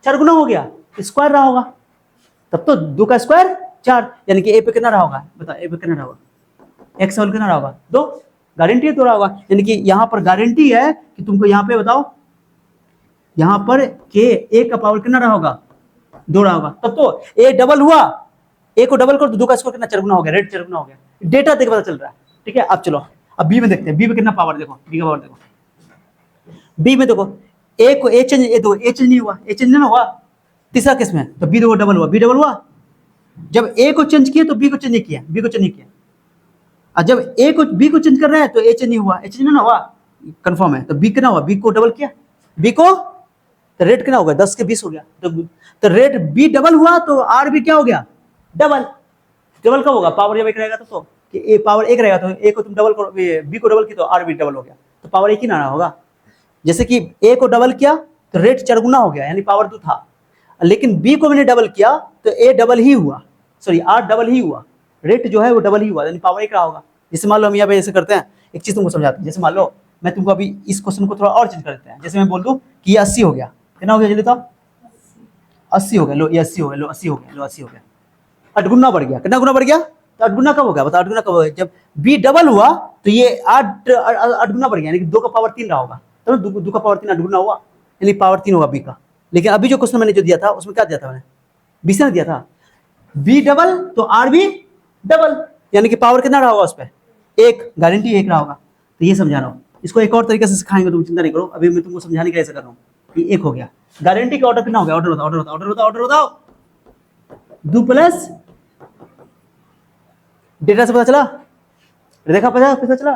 4 गुना हो गया, स्क्वायर रहा होगा, तब तो 2 का स्क्वायर 4, यानी कि ए पे कितना रहा होगा, बताओ ए पे कितना रहा होगा, एक्स वैल्यू कितना रहा होगा 2, गारंटी है 2 रहा होगा, यानी कि यहां पर गारंटी है कि तुमको यहां पे बताओ, यहां पर के ए का पावर कितना रहा होगा 2 रहा होगा, तब तो ए डबल हुआ, ए को डबल कर तो 2 का स्क्वायर कितना 4 गुना हो गया, रेट 4 गुना हो गया, डेटा देख पता चल रहा है, ठीक है। अब चलो अब बी में देखते हैं, बी में कितना पावर, देखो बी का पावर देखो, बी में देखो ए को ए चेंज, ए चेंज नहीं हुआ, ए चेंज नहीं हुआ, तीसरा केस में तो बी देखो डबल हुआ, बी डबल हुआ, जब ए को चेंज किया तो बी को चेंज नहीं किया, बी को चेंज नहीं किया, और जब ए को बी को चेंज कर रहे हैं तो ए चेंज नहीं हुआ, ए चेंज नहीं हुआ, कंफर्म है, तो बी कितना हुआ, बी को डबल किया, बी को तो रेट कितना हो गया 10 के 20 हो गया, तो रेट बी डबल हुआ तो आर भी क्या हो गया डबल, डबल कब होगा, पावर जब 1 रहेगा तो कि ए पावर 1 रहेगा तो ए को तुम डबल करो, बी को डबल की तो आर भी डबल हो गया, तो पावर 1 ही ना होगा, जैसे कि ए को डबल किया तो रेट 4 गुना हो गया, यानी पावर 2 था, लेकिन बी को मैंने डबल किया तो ए डबल ही हुआ, सॉरी आर डबल ही हुआ, रेट जो है वो डबल ही हुआ, यानी पावर 1 रहा होगा। जैसे मान लो हम यहाँ पे ऐसे करते हैं, एक चीज तुमको समझाते हैं, जैसे मान लो मैं तुमको अभी इस क्वेश्चन को थोड़ा और चेंज कर देते हैं, जैसे मैं बोल दूं कि ये 80 हो गया, कितना हो गया जल्दी बताओ, 80 हो गया, लो ये 80 हो गया, लो 80 हो गया, लो 80 हो गया, 8 गुना बढ़ गया, कितना गुना बढ़ गया, तो 8 गुना कब हो गया, बताओ 8 गुना कब हो गया, जब बी डबल हुआ तो ये 8 गुना बढ़ गया, यानी कि 2 का पावर 3 रहा होगा, तो 2 का पावर 3 8 गुना हुआ, यानी पावर 3 होगा बी का। लेकिन अभी जो क्वेश्चन मैंने जो दिया था उसमें क्या दिया था, मैंने बी से दिया था, बी डबल तो आर भी डबल, यानी कि पावर कितना रहा होगा उस पर 1, गारंटी 1 रहा होगा, तो ये समझा रहा हूँ, इसको एक और तरीके से सिखाएंगे, तुम चिंता नहीं करो, अभी मैं तुमको समझाने के लिए ऐसा कर रहा हूँ कि 1 हो गया, गारंटी का ऑर्डर कितना हो गया, ऑर्डर बताओ, ऑर्डर बताओ, ऑर्डर बताओ, ऑर्डर बताओ, 2 प्लस डेटा से पता चला, देखा पता चला,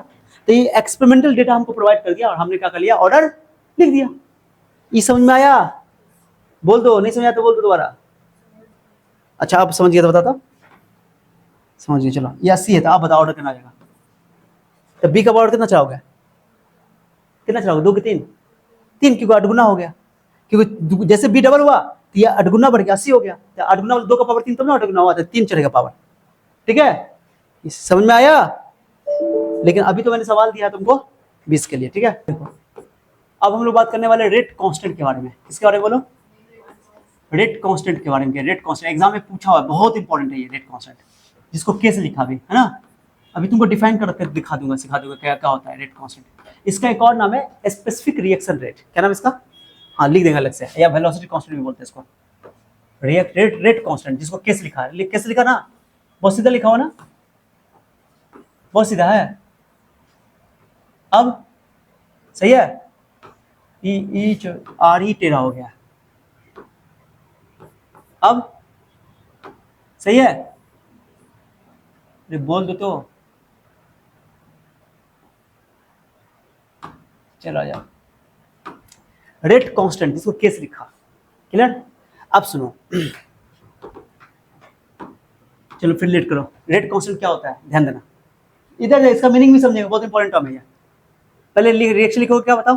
तो ये एक्सपेरिमेंटल डेटा हमको प्रोवाइड कर दिया और हमने क्या कर लिया, ऑर्डर लिख दिया। ये समझ में आया, बोल दो, नहीं समझ आया तो बोल दो दोबारा, अच्छा आप समझ गए तो बता दो, समझ गए, चलो ये 80 है, तो आप बताओ ऑर्डर कितना आ जाएगा, तो बी का पावर कितना चलाओगे, कितना चलाओगे 2 के 3, क्योंकि 8 गुना हो गया, क्योंकि जैसे बी डबल हुआ तो ये 8 गुना बढ़ गया, 80 हो गया, तो 8 गुना 2 का पावर 3 तब ना 8 गुना हुआ, तो 3 चलेगा पावर, ठीक है, समझ में आया। लेकिन अभी तो मैंने सवाल दिया तुमको 20 के लिए, ठीक है। देखो अब हम लोग बात करने वाले रेट कांस्टेंट के बारे में, किसके बारे में बोलो, रेट कांस्टेंट के बारे में, रेट कांस्टेंट एग्जाम में पूछा हुआ है, बहुत इंपॉर्टेंट है ये रेट कांस्टेंट, जिसको कैसे लिखा भी है ना, अभी तुमको डिफाइन कर दिखा दूंगा, सिखा दूंगा क्या क्या होता है रेट कांस्टेंट। इसका एक और नाम है स्पेसिफिक रिएक्शन रेट, क्या नाम इसका, हाँ लिख देंगे अलग से, या वेलोसिटी कांस्टेंट भी बोलते हैं इसको, रेट कांस्टेंट, जिसको कैसे लिखा है, कैसे लिखा ना, बहुत सीधा लिखा हो ना, बहुत सीधा है, अब सही है, ई आर ई टेढ़ा हो गया, अब सही है, बोल दो तो, चलो आ जाओ, रेट कांस्टेंट जिसको कैसे लिखा, क्लियर। अब सुनो, चलो फिर लेट करो, रेट कांस्टेंट क्या होता है ध्यान देना, इधर इसका मीनिंग भी समझेगा, बहुत इंपॉर्टेंट टर्म है ये। पहले रिएक्शन लिखोगे, क्या बताओ,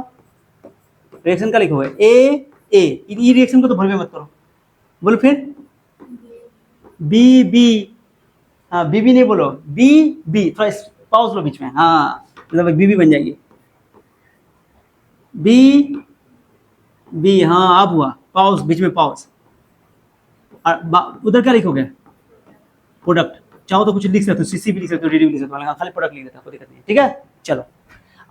रिएक्शन का लिखोगे ए ई रिएक्शन को तो भर में मत करो, बोलो फिर बी बी, हाँ बी नहीं बोलो, बी थोड़ा पाउस लो बीच में, हाँ मतलब बी बन जाएगी, बी हाँ अब हुआ पाउस, बीच में पाउस, उधर क्या लिखोगे प्रोडक्ट, चाहो तो कुछ लिख सकते हो, सीसी भी लिख सकते हो, डी भी लिख सकते हो, खाली प्रोडक्ट लिख देता कोई दिक्कत नहीं, ठीक है। चलो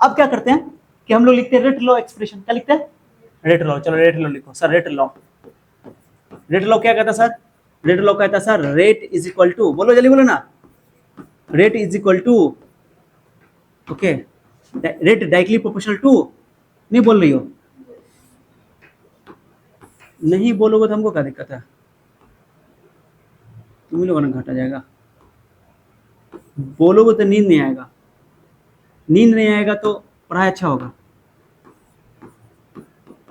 अब क्या करते हैं कि हम लोग लिखते हैं रेट लॉ एक्सप्रेशन, क्या लिखते हैं रेट लॉ, चलो रेट लॉ लिखो सर, रेट लॉ क्या कहता है सर, रेट लॉ कहता है sir, rate is equal to, बोलो जल्दी बोलो ना, rate is equal to okay rate directly proportional to, नहीं बोल रही हो? नहीं बोलोगे तो हमको क्या दिक्कत है, तुम लोगों ने घटा जाएगा। बोलोगे तो नींद नहीं आएगा, नींद नहीं आएगा तो पढ़ाई अच्छा होगा।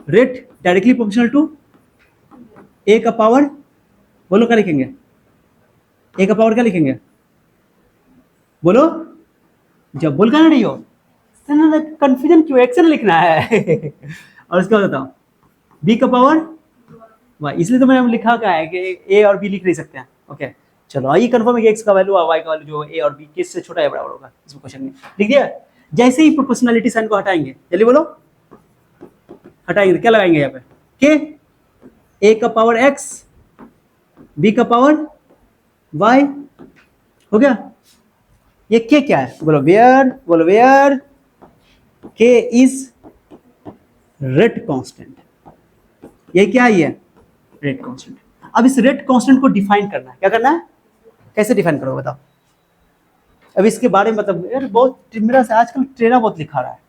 रेट डायरेक्टली प्रोपोर्शनल टू ए का पावर, बोलो क्या लिखेंगे? ए का पावर क्या लिखेंगे? बोलो, जब बोल कर रही हो कंफ्यूजन क्यों, एक्शन लिखना है। और उसका बताओ बी का पावर वाई, इसलिए तो मैंने लिखा क्या है कि ए और बी लिख नहीं सकते हैं। ओके चलो, आइए कंफर्म है कि एक्स का वैल्यू और वाई का वैल्यू जो ए और बी किससे छोटा या बराबर होगा, इसमें क्वेश्चन में लिख दिया। जैसे ही प्रोपोर्शनलिटी साइन को हटाएंगे, जल्दी बोलो, हटाएंगे तो क्या लगाएंगे यहाँ पे? के, ए का पावर एक्स, बी का पावर वाई, हो गया। ये के क्या है? बोलो वेयर के इज रेट कांस्टेंट। ये क्या है? ये रेट कांस्टेंट। अब इस रेट कांस्टेंट को डिफाइन करना है, क्या करना है? कैसे डिफाइन करोगे बताओ? अब इसके बारे में मतलब यार बहुत मेरा से आजकल ट्रेना बहुत लिखा रहा है,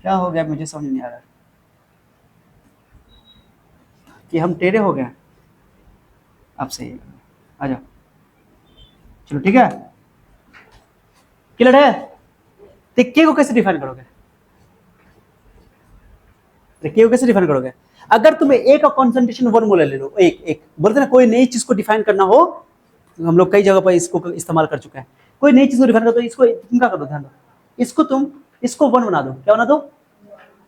क्या हो गया मुझे समझ नहीं आ रहा है कि हम टेढ़े हो गए। अब सही है, आ जाओ, चलो ठीक है, क्लियर है? तो के को कैसे डिफाइन करोगे? के को कैसे डिफाइन करोगे? अगर तुम्हें ए का कॉन्सेंट्रेशन 1 मोलर ले लो, एक बोलते ना कोई नई चीज को डिफाइन करना हो, हम लोग कई जगह पर इसको इस्तेमाल कर चुके हैं। कोई नई चीज को डिफाइन करो तो इसको तुम क्या कर दो, ध्यान दो, इसको 1 बना दो, क्या बना दो?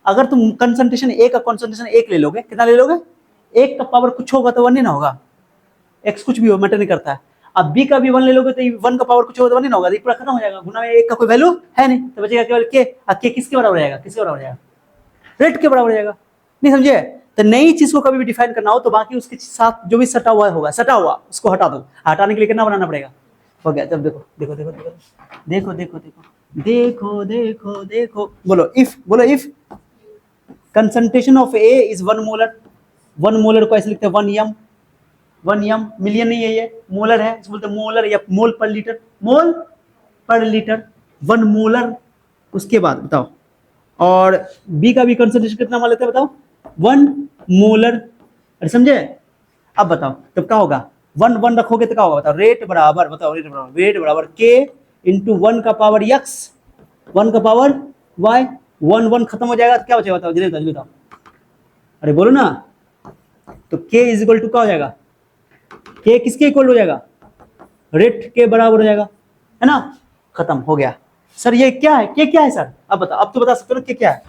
अगर तुम कंसंट्रेशन ए का कंसंट्रेशन 1 ले लोगे, कितना ले लोगे? 1 का पावर कुछ होगा तो 1 नहीं ना होगा, एक्स कुछ भी हो मैटर नहीं करता है। अब बी का भी 1 ले लोगे तो 1 का पावर कुछ होगा तो 1 नहीं ना होगा, पूरा खत्म हो जाएगा, गुना में 1 का कोई वैल्यू है नहीं, तो बचेगा केवल के। अब के किसके बराबर रहेगा? किसके बराबर रहेगा? रेट के बराबर रहेगा। नहीं समझे? तो नई चीज को कभी भी डिफाइन करना हो तो बाकी उसके साथ जो भी सटा हुआ होगा, सटा हुआ उसको हटा दो, हटाने के लिए कितना बनाना पड़ेगा? हो गया। तब देखो देखो देखो देखो देखो देखो देखो देखो देखो, बोलो if concentration of A is 1 molar, 1 molar को ऐसे लिखते हैं 1 एम, मिलियन नहीं है ये, मोलर है, इसको बोलते हैं मोलर या मोल पर लीटर, 1 मोलर। उसके बाद बताओ, और बी का भी कंसंट्रेशन कितना मान लेते हैं बताओ? 1 मोलर। अरे समझे? अब बताओ तब क्या होगा? 1 रखोगे तो क्या होगा बताओ? रेट बराबर, बताओ रेट बराबर के इंटू 1 का पावर एक्स, 1 का पावर वाई, 1 खत्म हो जाएगा तो क्या बचेगा बताओ? जल्दी बताओ, अरे बोलो ना। तो के इज इक्वल टू क्या हो जाएगा? के किसके इक्वल हो जाएगा? रेट के बराबर हो जाएगा, है ना? खत्म हो गया। सर ये क्या है? के क्या है सर? अब बताओ, अब तो बता सकते हो के क्या है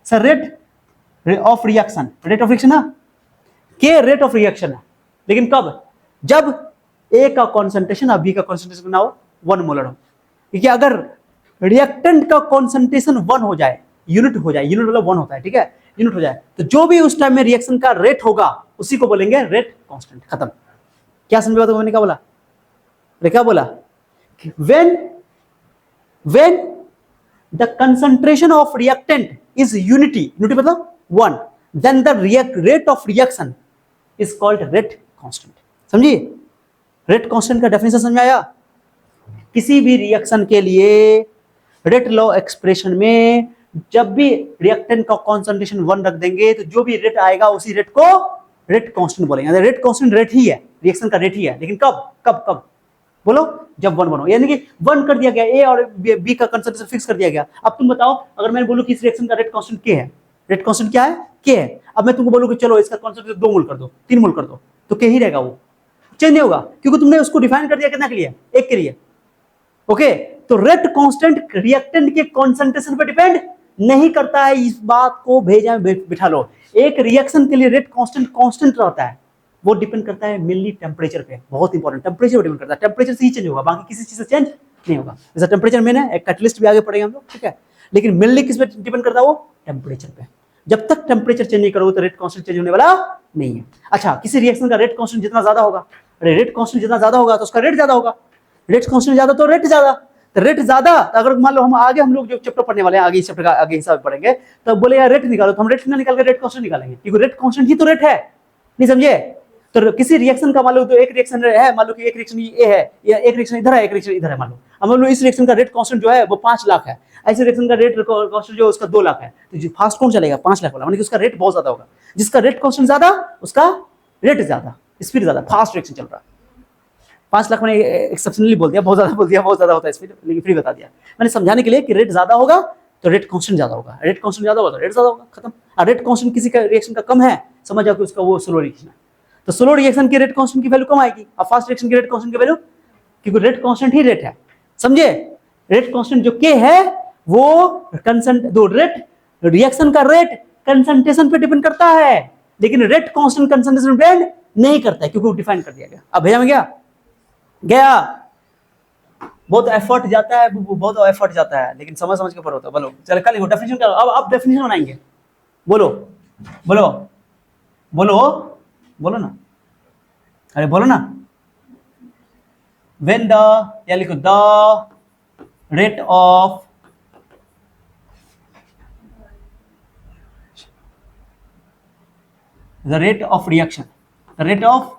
sir? Rate of reaction, rate of reaction ना, के रेट ऑफ रिएक्शन है, लेकिन कब? जब ए का कॉन्सेंट्रेशन और बी का कॉन्सेंट्रेशन ना हो 1 मोलर हो। क्योंकि अगर रिएक्टेंट का कॉन्सेंट्रेशन 1 हो जाए, यूनिट हो जाए, यूनिट मतलब 1 होता है, ठीक है, यूनिट हो जाए, तो जो भी उस टाइम में रिएक्शन का रेट होगा उसी को बोलेंगे रेट कांस्टेंट। खत्म। क्या समझ बात? मैंने क्या बोला? क्या बोला? when the concentration of reactant is unity मतलब 1, then the rate of reaction is called rate constant। समझिए? रेट कांस्टेंट का डेफिनेशन समझ में आया? किसी भी रिएक्शन के लिए रेट लॉ एक्सप्रेशन में जब भी रिएक्टेंट का कॉन्सेंट्रेशन 1 रख देंगे तो जो भी रेट आएगा उसी रेट को रेट कांस्टेंट बोलेंगे। रेट कांस्टेंट रेट ही है, रिएक्शन का रेट ही है, लेकिन कब बोलो? जब 1 बनो, यानी कि 1 कर दिया गया, ए और बी का कंसंट्रेशन फिक्स कर दिया गया। अब तुम बताओ, अगर मैं बोलूं कि इस रिएक्शन का रेट कांस्टेंट के है, रेट कांस्टेंट क्या है? के है। अब मैं तुमको बोलूं कि चलो इसका कंसंट्रेशन 2 मोल कर दो, 3 मोल कर दो, तो के ही रहेगा, वो चेंज नहीं होगा, क्योंकि तुमने उसको डिफाइन कर दिया कितना के लिए? 1 के लिए। ओके, तो रेट कांस्टेंट रिएक्टेंट के कंसंट्रेशन पर डिपेंड नहीं करता है, इस बात को भेजा बिठा लो। एक रिएक्शन के लिए रेट कांस्टेंट रहता है, वो डिपेंड करता है मेनली टेम्परेचर पे, बहुत इंपॉर्टेंट, टेम्परेचर डिपेंड करता है, टेम्परेचर से ही चेंज होगा, बाकी किसी चीज से चेंज नहीं होगा। जैसा टेम्परेचर मेन है, एक कैटलिस्ट भी आगे पढ़ेंगे हम लोग, ठीक है, लेकिन मेनली किस पे डिपेंड करता है? वो टेम्परेचर पे। जब तक टेम्परेचर चेंज नहीं करोगे तो रेट कांस्टेंट चेंज होने वाला नहीं है। अच्छा, किसी रिएक्शन का रेट कांस्टेंट जितना ज्यादा होगा, अरे रेट कांस्टेंट जितना ज्यादा होगा तो उसका रेट ज्यादा होगा, रेट कांस्टेंट ज्यादा तो रेट ज्यादा, तो रेट ज्यादा। अगर मान लो हम लोग जो चैप्टर पढ़ने वाले हैं आगे, इस चैप्टर का आगे हिसाब पढ़ेंगे, तो बोले यार रेट निकालो, तो हम रेट ना निकाल के रेट कांस्टेंट निकालेंगे, क्योंकि रेट कांस्टेंट ही तो रेट है। नहीं समझे? तो किसी रिएक्शन का मान लो, तो एक रिएक्शन है, मान लो कि एक रिएक्शन ये है, या एक रिएक्शन इधर है, एक रिएक्शन इधर है, मान लो। अब मान लो इस रिएक्शन का रेट कांस्टेंट जो है वो 5 लाख है, ऐसे रिएक्शन का रेट कांस्टेंट जो उसका 2 लाख है, तो जो फास्ट कौन चलेगा? 5 लाख वाला, मतलब कि उसका रेट बहुत ज्यादा होगा। जिसका रेट कांस्टेंट ज्यादा उसका रेट ज्यादा, स्पीड ज्यादा, फास्ट रिएक्शन चल रहा है। 5 लाख मैंने एक्सेप्शनली बोल दिया, बहुत ज्यादा बोल दिया, बहुत ज्यादा होता है स्पीड, लेकिन फ्री बता दिया मैंने समझाने के लिए कि रेट ज्यादा होगा तो रेट कांस्टेंट ज्यादा होगा, रेट कांस्टेंट ज्यादा होगा तो रेट ज्यादा होगा, खत्म। और रेट कांस्टेंट किसी का रिएक्शन का कम है, समझ जाओ कि उसका वो स्लो रिएक्शन है, तो स्लो रिएक्शन की रेट कांस्टेंट की वैल्यू कम आएगी, और फास्ट रिएक्शन की रेट कांस्टेंट की वैल्यू, क्योंकि रेट कांस्टेंट ही रेट है, समझे? रेट कांस्टेंट जो के है वो कंसंट दो रेट, रिएक्शन का रेट कंसंट्रेशन पे डिपेंड करता है, लेकिन रेट कांस्टेंट कंसंट्रेशन पे डिपेंड नहीं करता है, क्योंकि वो डिफाइन कर दिया गया। अब भेजा में गया बहुत एफर्ट जाता है, बहुत एफर्ट जाता है, लेकिन समझ समझ के ऊपर होता है। बोलो चलो कल डेफिनेशन करो, अब आप डेफिनेशन बनाएंगे, बोलो बोलो बोलो बोलो ना, अरे बोलो ना। व्हेन द, या लिखो the rate of reaction, the rate of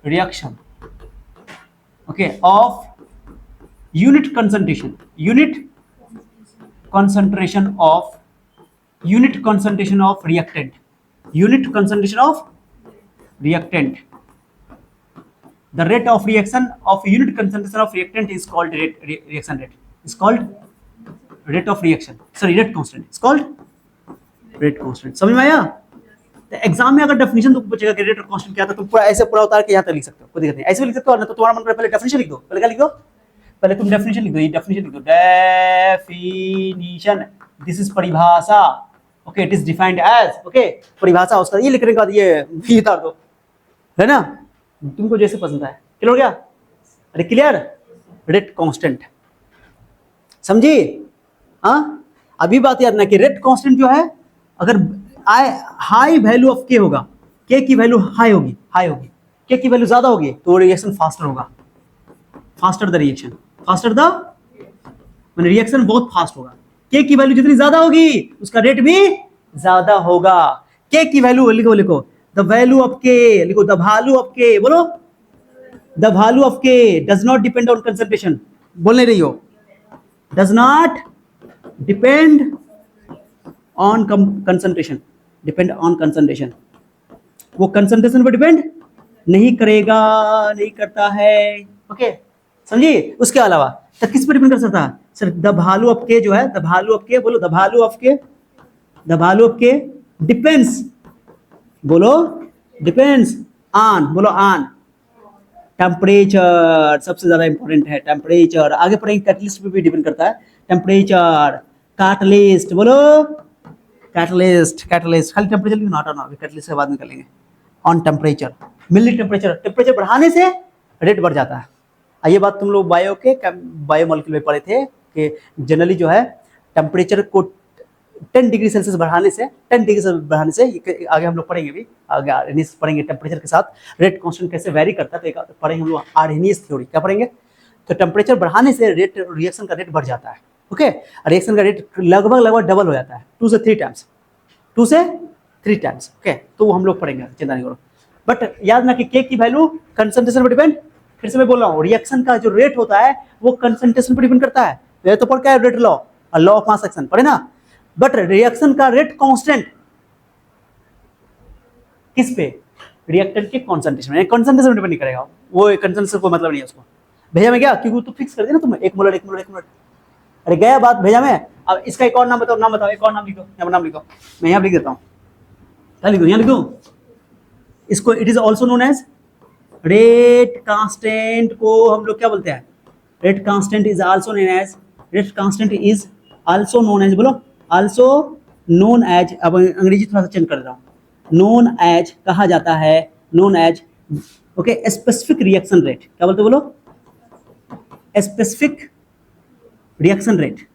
reaction, okay, of unit concentration of reactant, the rate of reaction of unit concentration of reactant is called reaction rate, is called rate of reaction, sorry rate constant, is called rate constant। समझ में आया? तो एग्जाम में अगर डेफिनेशन तुमको पूछेगा कि रेट कांस्टेंट क्या था, तुम पूरा ऐसे पूरा उतार के यहाँ तक लिख सकते हो, कोई दिक्कत नहीं, ऐसे भी लिख सकते हो, ना तो तुम्हारा मन करे पहले डेफिनेशन लिख दो, पहले क्या लिख दो, पहले तुम डेफिनेशन लिख दो, ये डेफिनेशन लिख दो, डेफिनिशन, दिस इज परिभाषा, okay, it is defined as, okay, परिभाषा, उसका ये लिखने के बाद ये उतार दो, है ना, तुमको जैसे पसंद है। क्लियर हो गया? अरे क्लियर, रेट कांस्टेंट, समझी? हाँ, अभी बात याद ना कि रेट कांस्टेंट जो है, अगर हाई वैल्यू ऑफ के होगा, के की वैल्यू हाई होगी, के की वैल्यू ज्यादा होगी तो रिएक्शन फास्टर होगा, faster the reaction, faster the मैंने रिएक्शन बहुत फास्ट होगा। के की वैल्यू जितनी ज्यादा होगी उसका रेट भी ज्यादा होगा। के की वैल्यू लिखो द वैल्यू ऑफ के, लिखो द वैल्यू ऑफ के, बोलो द वैल्यू ऑफ के does not depend on concentration, बोल नहीं रही हो, does not depend on concentration, depend on concentration, वो कंसंट्रेशन पर डिपेंड नहीं करेगा, नहीं करता है, ओके, समझिए? उसके अलावा तो किस पर डिपेंड कर सकता है सर? द वैल्यू ऑफ के जो है, द वैल्यू ऑफ के, बोलो द वैल्यू ऑफ के, द वैल्यू ऑफ के डिपेंड्स, बोलो डिपेंड्स ऑन, बोलो ऑन टेम्परेचर, सबसे ज्यादा इंपॉर्टेंट है टेम्परेचर, आगे पढ़ेंगे कैटलिस्ट पे भी डिपेंड करता है, टेम्परेचर, कैटलिस्ट, बोलो कैटलिस्ट, खाली टेम्परेचर लिखना, हटाना, अभी कैटलिस्ट के बाद निकलेंगे। ऑन टेम्परेचर, मिली टेम्परेचर बढ़ाने से रेट बढ़ जाता है। ये बात तुम लोग बायोमोलिक्यूल में पढ़े थे कि जनरली जो है टेम्परेचर को 10 डिग्री सेल्सियस बढ़ाने से, 10 डिग्री सेल्सियस बढ़ाने से, आगे हम लोग पढ़ेंगे, भी आगे पढ़ेंगे टेम्परेचर के साथ रेट कांस्टेंट कैसे वेरी करता है, तो एक पढ़ेंगे हम लोग आर्हेनियस थ्योरी, क्या पढ़ेंगे? तो टेम्परेचर बढ़ाने से रेट, रिएक्शन का रेट बढ़ जाता है, ओके, रिएक्शन का रेट लगभग डबल हो जाता है, 2 से 3 टाइम्स, ओके, तो वो हम लोग पढ़ेंगे, चिंता नहीं करो। बट याद ना कि के की वैल्यू कंसंट्रेशन पर डिपेंड, फिर से मैं बोल रहा हूँ, रिएक्शन का जो रेट होता है वो कंसंट्रेशन पर डिपेंड करता है, ये तो पढ़ क्या है, rate law, law of mass action पढ़े ना। बट रिएक्शन का रेट कांस्टेंट किस पे? रिएक्टेंट के कंसंट्रेशन डिपेंड नहीं करेगा, वो कंसंट्रेशन को मतलब नहीं है उसको। भेजा में क्या, क्योंकि तो फिक्स कर दिया ना तुम, 1 मोलर 1 मोलर 1 मोलर, अरे गया बात भेजा में। अब इसका एक और नाम बताओ, एक और नाम लिखो, यहाँ नाम लिखो, मैं यहाँ लिख देता हूँ, क्या लिखूँ, यहाँ लिखूँ इसको, it is also known as rate constant, को हम लोग क्या बोलते हैं? Rate constant is also known as, rate constant is also known as, बोलो आल्सो नोन एज, अब अंग्रेजी थोड़ा सा चेंज कर रहा हूँ, नोन एज कहा जाता है, known as, okay, specific reaction rate, क्या बोलते बोलो? Specific reaction rate,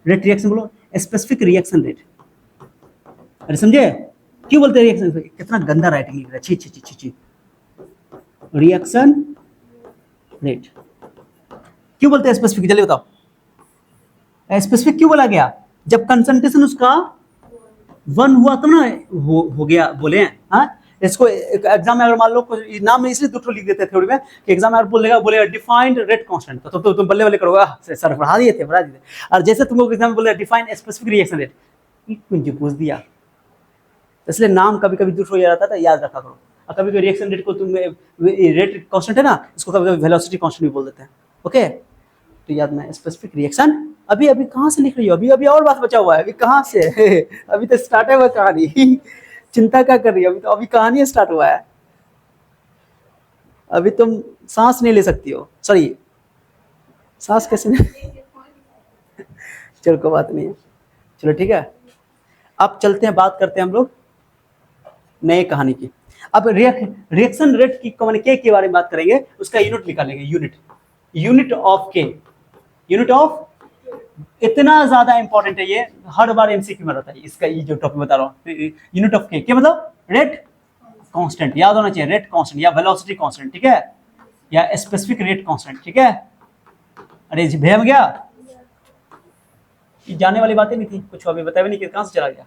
rate reaction बोलो, स्पेसिफिक रिएक्शन रेट, अरे समझे क्यों बोलते हैं रिएक्शन? कितना गंदा राइटिंग लिख रहा है, छी, रिएक्शन रेट क्यों बोलते हैं स्पेसिफिक, जल्दी बताओ, स्पेसिफिक क्यों बोला गया? जब कंसंट्रेशन उसका 1 हुआ तो ना हो गया, बोले हैं, हाँ, इसको एग्जाम में अगर मान लो नाम में इसलिए दूसरा लिख देते हैं थ्योरी में कि एग्जाम में अगर बोलेगा डिफाइंड रेट कांस्टेंट, तो तुम बल्ले बल्ले करोगे, सर बढ़ा दिए थे। और जैसे तुमको एग्जाम में बोलेगा डिफाइंड स्पेसिफिक रिएक्शन रेट, कुछ पूछ दिया, इसलिए नाम कभी कभी दूसरा हो जाता था, याद रखा करो। और कभी कभी रिएक्शन रेट को तुम रेट कांस्टेंट है ना, इसको कभी कभी वेलोसिटी कांस्टेंट भी बोल देते हैं। ओके, तो याद में स्पेसिफिक रिएक्शन। अभी अभी कहाँ से लिख रही हो? अभी अभी और बात बचा हुआ है, अभी कहाँ से अभी तो स्टार्ट है वो कहानी चिंता क्या कर रही है? अभी कहानी स्टार्ट हुआ है, अभी तुम सांस नहीं ले सकती हो। सॉरी, सांस कैसे चलो कोई बात नहीं है, चलो ठीक है। अब चलते हैं, बात करते हैं हम लोग नए कहानी की। अब रिएक्शन रेट की के के बारे में बात करेंगे, उसका यूनिट निकालेंगे। यूनिट ऑफ के, यूनिट ऑफ, इतना ज्यादा इंपॉर्टेंट है ये, हर बार एमसीक्यू में रहता है इसका। ये जो टॉपिक बता रहा हूँ, यूनिट ऑफ के मतलब रेट कांस्टेंट, याद होना चाहिए, रेट कांस्टेंट या वेलोसिटी कांस्टेंट, ठीक है, या स्पेसिफिक रेट कांस्टेंट, ठीक है। अरे जी भेम गया, जाने वाली बातें नहीं थी कुछ, अभी बताया भी नहीं कि कहां से चला गया।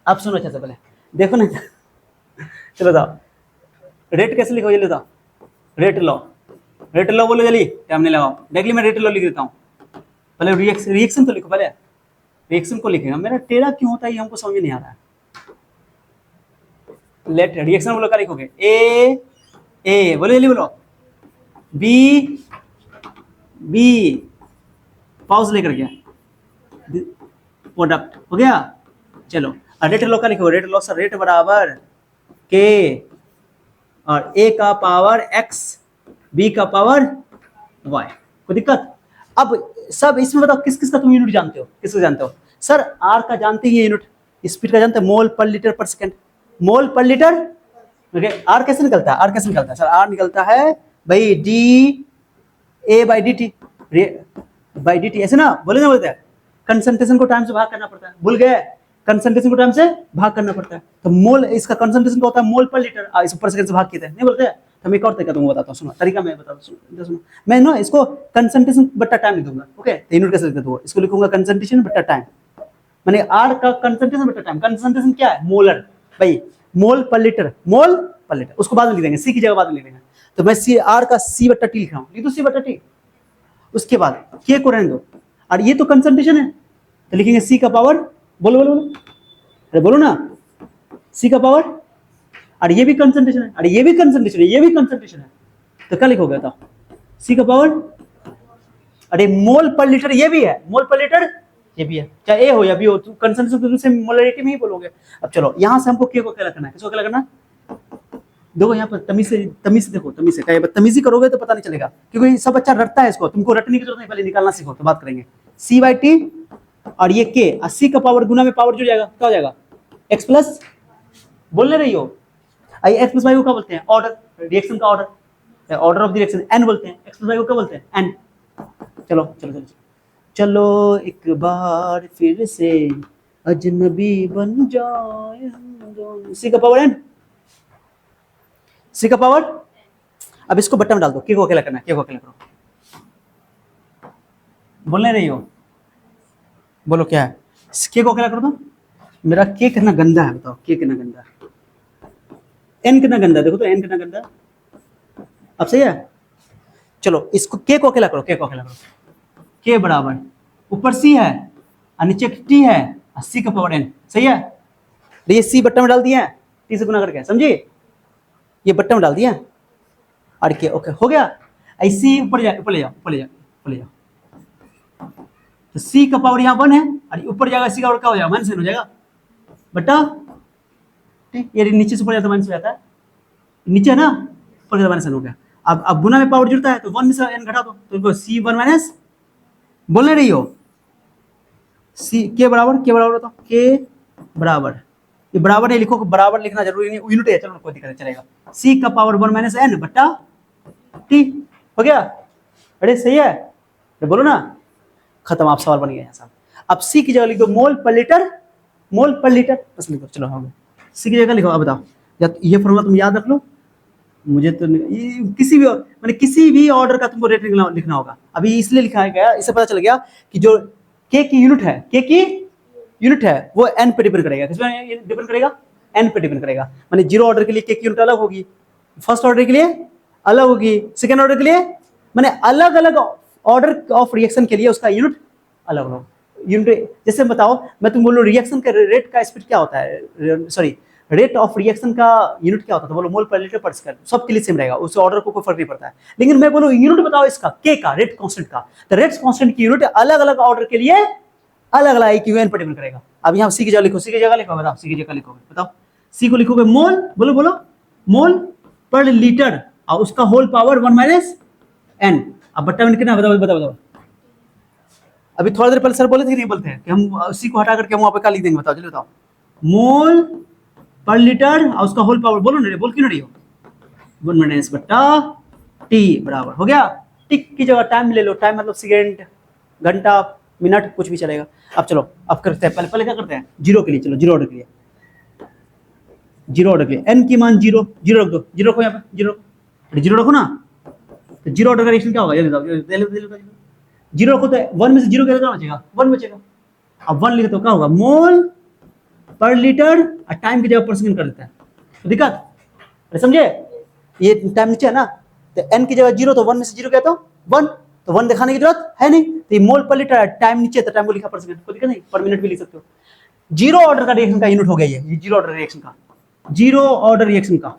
अब सुनो अच्छा से, पहले देखो ना चलो बताओ रेट कैसे लिखो, ये लेता रेट लॉ, रेट लॉ बोलो जल्दी, टाइम नहीं लगाओ, डायरेक्टली मैं रेट लॉ लिख देता हूँ। पहले रिएक्शन तो लिखो, पहले रिएक्शन को लिखेगा। मेरा टेढ़ा क्यों होता है ये हमको समझ में नहीं आ रहा है। लेट रिएक्शन बोलो, क्या लिखोगे? ए बोलो जल्दी बोलो, बी पाउज लेकर गया, प्रोडक्ट हो गया। चलो रेट लॉ का लिखो, रेट लॉ सर, रेट बराबर के और ए का पावर एक्स, बी का पावर वाई, कोई दिक्कत? अब सब इसमें बताओ किस किस का तुम यूनिट जानते हो, किसको जानते हो? सर आर का जानते ही यूनिट, स्पीड का जानते हैं, मोल पर लीटर पर सेकंड, मोल पर लीटर। ओके, आर कैसे निकलता है? आर कैसे निकलता है सर? आर निकलता है भाई D A by D T, by D T, ऐसे ना बोले ना, बोलते हैं कंसंट्रेशन को टाइम से भाग करना पड़ता है, भूल गए? कंसंट्रेशन को टाइम से भाग करना पड़ता है, तो मोल इसका कंसंट्रेशन तो होता है मोल पर लीटर, इस पर सेकंड से भाग किया नहीं बोलते हैं। तो मैं एक और तरीका तुमको बताता हूँ, सुनो तरीका मैं बताता हूँ, सुनो मैं ना इसको कंसंट्रेशन बट्टा टाइम लिख दूंगा। ओके, तो यूनिट कैसे लिख दूंगा? इसको लिखूंगा कंसंट्रेशन बट्टा टाइम, माने आर का कंसंट्रेशन बट्टा टाइम। कंसंट्रेशन क्या है? मोलर, भाई मोल पर लीटर, मोल पर लीटर, उसको बाद में लिख देंगे, सी की जगह बाद में लिख देंगे। तो मैं सी आर का सी बट्टा टी लिख रहा हूँ, लिख दो सी बट्टा टी, उसके बाद के को रहने दो, और ये तो कंसंट्रेशन है तो लिखेंगे सी का पावर, बोलो बोलो बोलो, अरे बोलो ना, सी का पावर, और ये भी कंसंट्रेशन है, और ये भी कंसंट्रेशन है, ये भी कंसंट्रेशन है, तो क्या लिखोगे बताओ? सी का पावर, अरे मोल पर लीटर ये भी है, मोल पर लीटर ये भी है, चाहे ए हो या बी हो, तो कंसंट्रेशन से मोलरिटी में ही बोलोगे। अब चलो यहां से हमको के को क्या करना है, किसको क्या करना? देखो यहाँ पर तमीज से देखो, तमीज से क्या बदतमीजी करोगे तो पता नहीं चलेगा, क्योंकि सब अच्छा रटता है, इसको तुमको रटने की जरूरत नहीं, पहले निकालना सीखो, तो बात करेंगे। सी बाई टी और ये के, और सी का पावर गुना में पावर जुड़ जाएगा, क्या हो जाएगा? एक्स प्लस, बोलने रही हो, एक्स प्लस वाई को क्या बोलते हैं? ऑर्डर, रिएक्शन का order, order of the reaction n बोलते हैं, एक्स प्लस वाई को क्या बोलते हैं? एन। चलो चलो चलो चलो एक बार फिर से अजनबी बन जाए हम दोनों, सी का पावर एन, सी का पावर। अब इसको बट्टा में डाल दो, के को अकेला करना है, के को अकेला करो, बोलने रही हो, बोलो क्या है? के को अकेला कर दो। मेरा के कितना गंदा है बताओ, के कितना गंदा है, एन कितना गंदा है, देखो तो एन कितना गंदा है। अब सही है, चलो इसको के को अकेला करो, के को अकेला करो, के बराबर ऊपर सी है और नीचे टी है, और सी का पावर एन, सही है। ये सी बट्टा में डाल दिया है, टी से गुना करके, समझे? ये बट्टा में डाल दिया और के, ओके हो गया। ऐसे ऊपर जाओ, ऊपर ले जाओ, ऊपर ले जाओ, ऊपर ले जाओ, तो सी का पावर यहाँ 1 है और ऊपर जाएगा सी का पावर क्या हो जाएगा? -n हो जाएगा बट्टा, ठीक, ये नीचे से ऊपर जाता -n हो जाता है, नीचे है ना, ऊपर जाता -n हो गया। अब गुना में पावर जुड़ता है तो 1 में से n घटा दो, तो इनको C1 माइनस, बोलने रही हो, सी के बराबर, के बराबर बताओ, के बराबर, ये बराबर नहीं लिखो, बराबर लिखना जरूरी नहीं, यूनिट है, चलो कोई दिक्कत नहीं, चलेगा। सी का पावर 1 माइनस n बट्टा टी, हो गया? अरे सही है, तो बोलो ना, खत्म, आप सवाल बन गया साहब। अब सी की जगह लिख दो मोल पर लीटर, मोल पर लीटर बस लिखो, चलो हो गया। सी की जगह लिखो, अब बताओ, ये फॉर्मूला तुम याद रख लो, मुझे तो किसी भी मैंने किसी भी ऑर्डर का तुमको रेट लिखना होगा। अभी इसलिए लिखा गया, इससे पता चल गया कि जो के की यूनिट है, के की यूनिट है वो एन पे डिपेंड करेगा, किस पे डिपेंड करेगा? n पे डिपेंड करेगा। माने जीरो ऑर्डर के लिए k की यूनिट अलग होगी, फर्स्ट ऑर्डर के लिए अलग होगी, सेकेंड ऑर्डर के लिए माने अलग अलग ऑर्डर ऑफ रिएक्शन के लिए उसका यूनिट अलग होगा। यूनिट जैसे बताओ, मैं तुम बोलो रिएक्शन का रेट का स्पीड क्या होता है, सॉरी रेट ऑफ रिएक्शन का यूनिट क्या होता है, तो बोलो मोल पर लीटर पर सेकंड, सबके लिए सेम रहेगा, उससे ऑर्डर को कोई फर्क नहीं पड़ता है। लेकिन मैं बोलो यूनिट बताओ इसका के का, रेट कांस्टेंट का, तो रेट कांस्टेंट की यूनिट अलग अलग ऑर्डर के लिए अलग अलग IQ पर डिपेंड करेगा। अब यहाँ सी की जगह लिखो, सी की जगह लिखो, बताओ सी की जगह लिखोगे, बताओ सी को लिखोगे मोल, बोलो बोलो मोल पर लीटर और उसका होल पावर 1 माइनस n। अब बट्टा में कितना, बताओ बताओ बताओ। अभी थोड़ा देर पहले सर बोले थे कि नहीं बोलते हैं कि हम सी को हटा करके हम वहां पे क्या लिख देंगे, बताओ चलो बताओ। मोल पर लीटर और उसका होल पावर, बोलो नहीं, बोल क्यों नहीं हो, 1 माइनस बट्टा टी बराबर हो गया। टिक की जगह टाइम ले लो, टाइम मतलब सेकेंड, घंटा, मिनट, कुछ भी चलेगा। अब चलो अब करते हैं, पहले क्या करते हैं, जीरो के लिए, चलो जीरो ऑर्डर के लिए, जीरो ऑर्डर के लिए n की मान जीरो, जीरो रख दो, जीरो रखो यहाँ पे, जीरो जीरो रखो ना, तो जीरो ऑर्डर का रिएक्शन क्या होगा, ये बताओ, जीरो रखो तो 1 में से जीरो क्या बचेगा, 1 बचेगा। अब 1 लिखे तो क्या होगा, मोल पर लीटर और टाइम की जगह पर सेकंड कर देता है, तो दिक्कत, अरे समझे, ये टाइम नीचे है ना, तो n की जगह जीरो, तो 1 में से जीरो क्या, तो 1, तो 1 दिखाने की जरूरत है नहीं, तो ये मोल पर लीटर, टाइम नीचे, तो टाइम को लिखा पर सेकंड, कोई दिक्कत नहीं, पर मिनट भी लिख सकते हो। जीरो ऑर्डर का रिएक्शन का यूनिट हो गया ये जीरो ऑर्डर रिएक्शन का, जीरो ऑर्डर रिएक्शन का,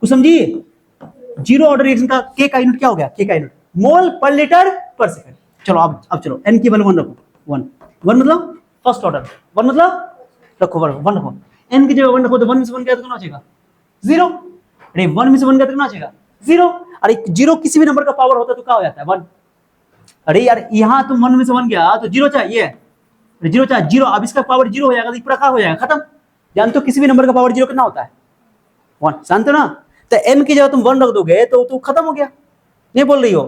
कुछ समझिए, जीरो ऑर्डर रिएक्शन का के का यूनिट क्या हो गया, के का यूनिट मोल पर लीटर पर सेकंड। चलो अब चलो n की वैल्यू 1 रखो, 1 मतलब फर्स्ट ऑर्डर, 1 मतलब रखो 1 रखो, n की जगह 1 रखो, तो 1 में से 1 क्या कितना बचेगा, 0। अरे 1 में से 1 क्या कितना बचेगा, 0। अरे 0 किसी भी नंबर का पावर होता है तो क्या हो जाता है, 1। अरे यार यहाँ तुम 1 में से 1 गया तो 0 चाहिए, 0 चाहिए, 0, अब इसका पावर 0 हो जाएगा, तो पूरा क्या हो जाएगा, खत्म। जानते हो किसी भी नंबर का पावर 0 कितना होता है, 1, जानते हो ना। तो n की जगह तुम 1 रख दोगे तो खत्म हो गया, नहीं बोल रही हो,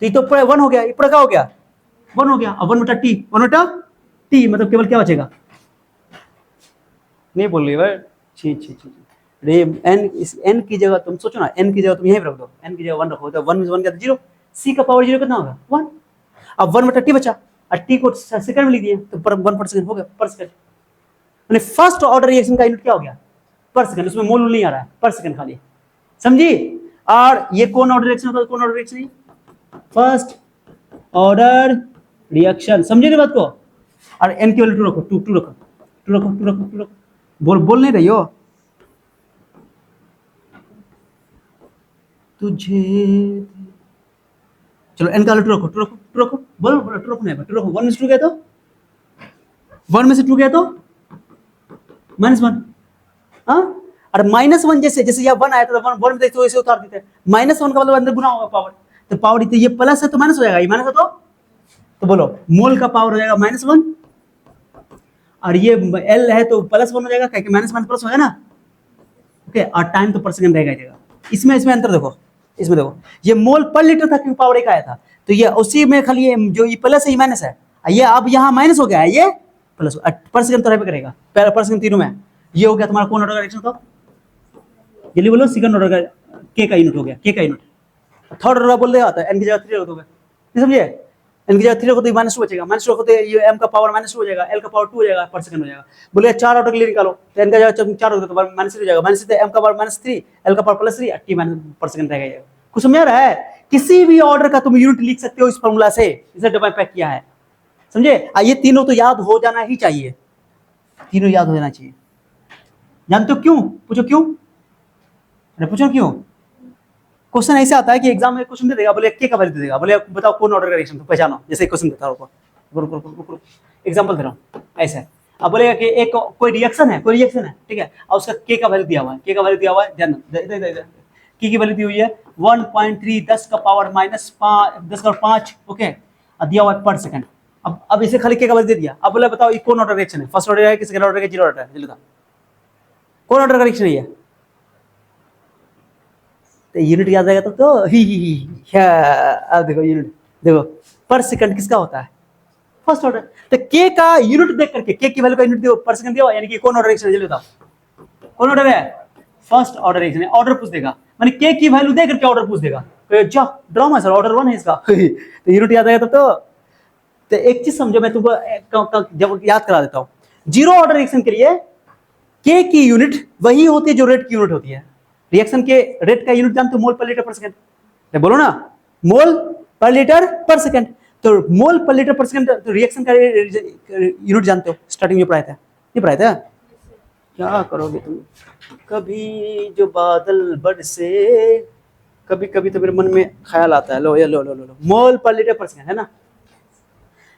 तो ये तो पूरा 1 हो गया, ये पूरा क्या हो गया, 1 हो गया। अब 1 बटा टी, 1 बटा टी मतलब केवल क्या बचेगा, नहीं बोल रही भाई, छी छी छी, अरे n की जगह तुम सोचो ना, n की जगह तुम यहीं रख दो, n की जगह 1 रखो, तो 1 में से 1 क्या, 0, c का पावर 0 कितना होगा, 1। अब 1 बटा टी बचा, और टी को सेकंड में लिख दिए, तो 1 पर सेकंड हो गया, पर सेकंड, मैंने फर्स्ट ऑर्डर रिएक्शन का यूनिट क्या हो गया, पर सेकंड, उसमें मोल नहीं आ रहा है, पर सेकंड खाली, समझी। और ये कौन ऑर्डर रिएक्शन होता है, कौन order reaction, first order reaction, समझे ना बात को। और n की वैल्यू 2 रखो, 2 रखो, 2 रखो, 2 रखो, 2 रखो, बोल नहीं रही हो, तुझे, चलो n का वैल्यू 2 रखो, 2 रखो, 2 रखो, बोलो बोलो 2 रखो, नहीं 2 रखो, 1 में से 2 गया तो 1 में से 2 गया तो -1, हाँ। और -1 जैसे जैसे यहाँ 1 आया था, 1 में देखते हो ऐसे उतार देते हैं, -1 का मतलब अंदर गुना होगा पावर, तो पावर इतने, ये प्लस है तो माइनस हो जाएगा, ये माइनस है तो बोलो मोल का पावर हो जाएगा -1, और ये L है तो +1 हो जाएगा, क्या माइनस प्लस हो जाएगा ना, ओके। और टाइम तो पर सेकंड रहेगा, इसमें अंतर देखो, इसमें देखो ये मोल पर लीटर था क्योंकि पावर 1 आया था, तो ये उसी में खाली ये जो ये प्लस है ये माइनस है, ये अब यहाँ माइनस हो गया है, ये प्लस पर सेकंड तो करेगा, पर सेकंड तीनों में, ये हो गया तुम्हारा कौन ऑर्डर का रिएक्शन का, जल्दी बोलो, सेकंड ऑर्डर का के का यूनिट हो गया, के का यूनिट। थर्ड ऑर्डर बोल देगा तो n की जगह 3 रख दोगे, नहीं समझे, n की जगह 3 रखो तो -2 बचेगा, -2 रखो तो ये m का पावर -2 हो जाएगा, l का पावर 2 हो जाएगा, पर सेकंड हो जाएगा। बोले 4 ऑर्डर के लिए निकालो, तो n का जगह 4 रख दो तो -3 हो जाएगा, -3 तो m का पावर -3, l का पावर +3, t पर सेकंड रहेगा। कुछ समझ आ रहा है, किसी भी ऑर्डर का तुम यूनिट लिख सकते हो इस फॉर्मूला से, इसे डबल पैक किया है, समझे। ये तीनों तो याद हो जाना ही चाहिए, तीनों याद हो जाना चाहिए, जानते हो क्यों, पूछो क्यों, अरे पूछो क्यों। क्वेश्चन ऐसे आता है कि एग्जाम में क्वेश्चन दे देगा, बोले के का वैल्यू दे देगा, बोले बताओ कौन ऑर्डर का रिएक्शन, तो पहचानो, जैसे क्वेश्चन देता हूं, एग्जांपल दे रहा हूं ऐसे। अब बोलेगा कि एक कोई रिएक्शन है, ठीक है, और उसका के का वैल्यू दिया हुआ है, के का वैल्यू दिया हुआ है, ध्यान के की वैल्यू दी हुई है 1.3 10 का पावर -5, ओके, और दिया हुआ है पर सेकंड। अब इसे खाली के का वैल्यू दे दिया, अब बोले बताओ ये कौन ऑर्डर रिएक्शन है, फर्स्ट ऑर्डर है कि सेकंड ऑर्डर है, जीरो ऑर्डर है, जल्दी बताओ कौन ऑर्डर का रिएक्शन है ये, तो यूनिट याद आएगा तो अब देखो यूनिट, देखो पर सेकंड किसका होता है, फर्स्ट ऑर्डर, तो के का यूनिट देख करके, के की वैल्यू का यूनिट पर सेकंड दिया, यानी कि कौन ऑर्डर रिएक्शन है, जल्दी बताओ कौन ऑर्डर है, फर्स्ट ऑर्डर रिएक्शन है। ऑर्डर पूछ देगा, माने के की वैल्यू दे करके ऑर्डर पूछ देगा, जा ड्रामा सर ऑर्डर 1 है इसका तो यूनिट याद आएगा तो एक चीज समझो, मैं तुमको जब याद करा देता हूं, जीरो ऑर्डर रिएक्शन के लिए के की यूनिट वही होती है जो रेट की यूनिट होती है। रिएक्शन के रेट का यूनिट जानते हो, मोल पर लीटर पर सेकंड, बोलो ना, मोल पर लीटर पर सेकंड। तो मोल पर लीटर पर सेकंड, तो रिएक्शन का यूनिट जानते हो, स्टार्टिंग में पढ़ाया था, ये पढ़ाया था। क्या करोगे तुम, कभी जो बादल बरसे, कभी कभी तो मेरे मन में ख्याल आता है, लो ये लो लो लो, लो मोल पर लीटर पर सेकंड है ना।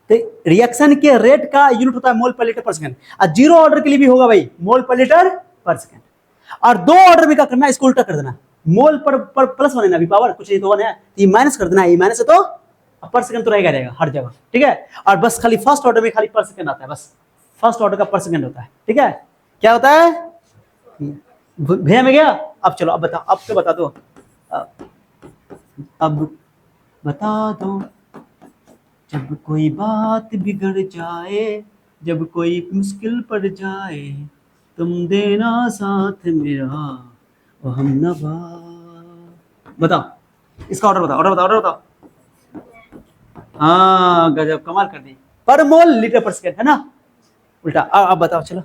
तो रिएक्शन के रेट का यूनिट होता है मोल पर लीटर पर सेकंड, और जीरो ऑर्डर के लिए भी होगा भाई मोल पर लीटर पर सेकंड, और दो ऑर्डर में क्या करना है, इसको उल्टा कर देना, मोल पर प्लस वन है ना, अभी पावर कुछ नहीं तो वन है, तो ये माइनस कर देना, ये माइनस है तो पर सेकंड तो रहेगा हर जगह, ठीक है। और बस खाली फर्स्ट ऑर्डर में खाली पर सेकंड आता है, बस फर्स्ट ऑर्डर का पर सेकंड होता है, ठीक है। क्या होता है भैया में गया। अब चलो, अब बताओ, अब तो बता दो, अब बता दो, जब कोई बात बिगड़ जाए, जब कोई मुश्किल पड़ जाए, तुम देना साथ मेरा ओ हम नवा। बताओ इसका ऑर्डर बताओ, ऑर्डर बताओ, ऑर्डर बताओ। हाँ गजब, कमाल कर दी, पर मोल लीटर पर सेकंड है ना, उल्टा। अब बताओ चलो,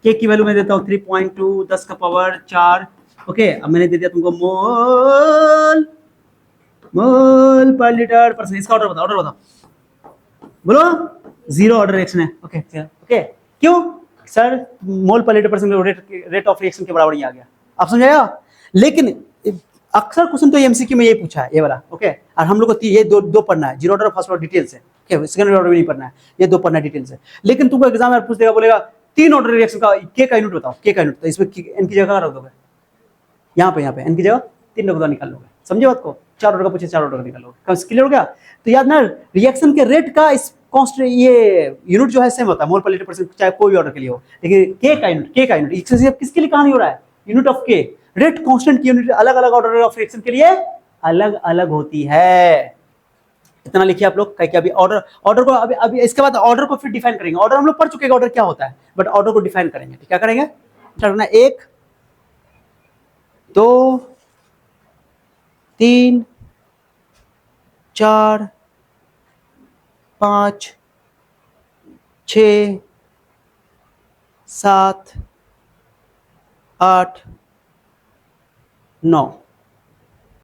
के की वैल्यू मैं देता हूँ 3.2 10 का पावर 4, ओके। अब मैंने दे दिया तुमको मोल, मोल पर लीटर पर सेकंड, इसका ऑर्डर बताओ, ऑर्डर बताओ, बोलो। जीरो ऑर्डर रिएक्शन है, ओके ओके। क्यों सर, मोल पर लीटर पर सेकंड रेट ऑफ रिएक्शन के बराबर ही आ गया, आप समझाया। लेकिन अक्सर क्वेश्चन तो एमसीक्यू में ये पूछा है, ये वाला, ओके। और हम लोग को ये दो पढ़ना है, zero order first order detail से, ओके, सेकंड ऑर्डर भी नहीं पढ़ना है, ये दो पढ़ना है डिटेल से। लेकिन तुमको एग्जाम में पूछ देगा, बोलेगा तीन ऑर्डर रिएक्शन का के का यूनिट बताओ, के का यूनिट, तो इसमें एन की जगह रख दोगे, यहाँ पे एन की जगह तीन रख दो, निकाल लोगे, समझे बात को। चार ऑर्डर का पूछे, चार ऑर्डर का निकाल लोगे, क्लियर हो गया। तो याद ना, रिएक्शन के रेट का इस कॉन्स्टेंट ये यूनिट जो है सेम होता है, मोल पर लीटर पर सेकंड, चाहे कोई भी ऑर्डर के लिए हो। लेकिन के का यूनिट, के का यूनिट किसके लिए कहां नहीं हो रहा है, यूनिट ऑफ के, रेट कांस्टेंट की यूनिट अलग अलग ऑर्डर ऑफ रिएक्शन के लिए अलग अलग होती है। इतना लिखिए आप लोग, क्या अभी ऑर्डर को अभी इसके बाद ऑर्डर को फिर डिफाइन करेंगे। ऑर्डर हम लोग पढ़ चुके हैं ऑर्डर क्या होता है, बट ऑर्डर को डिफाइन करेंगे। क्या करेंगे, करना 1 2 3 4 5 6 7 8 9,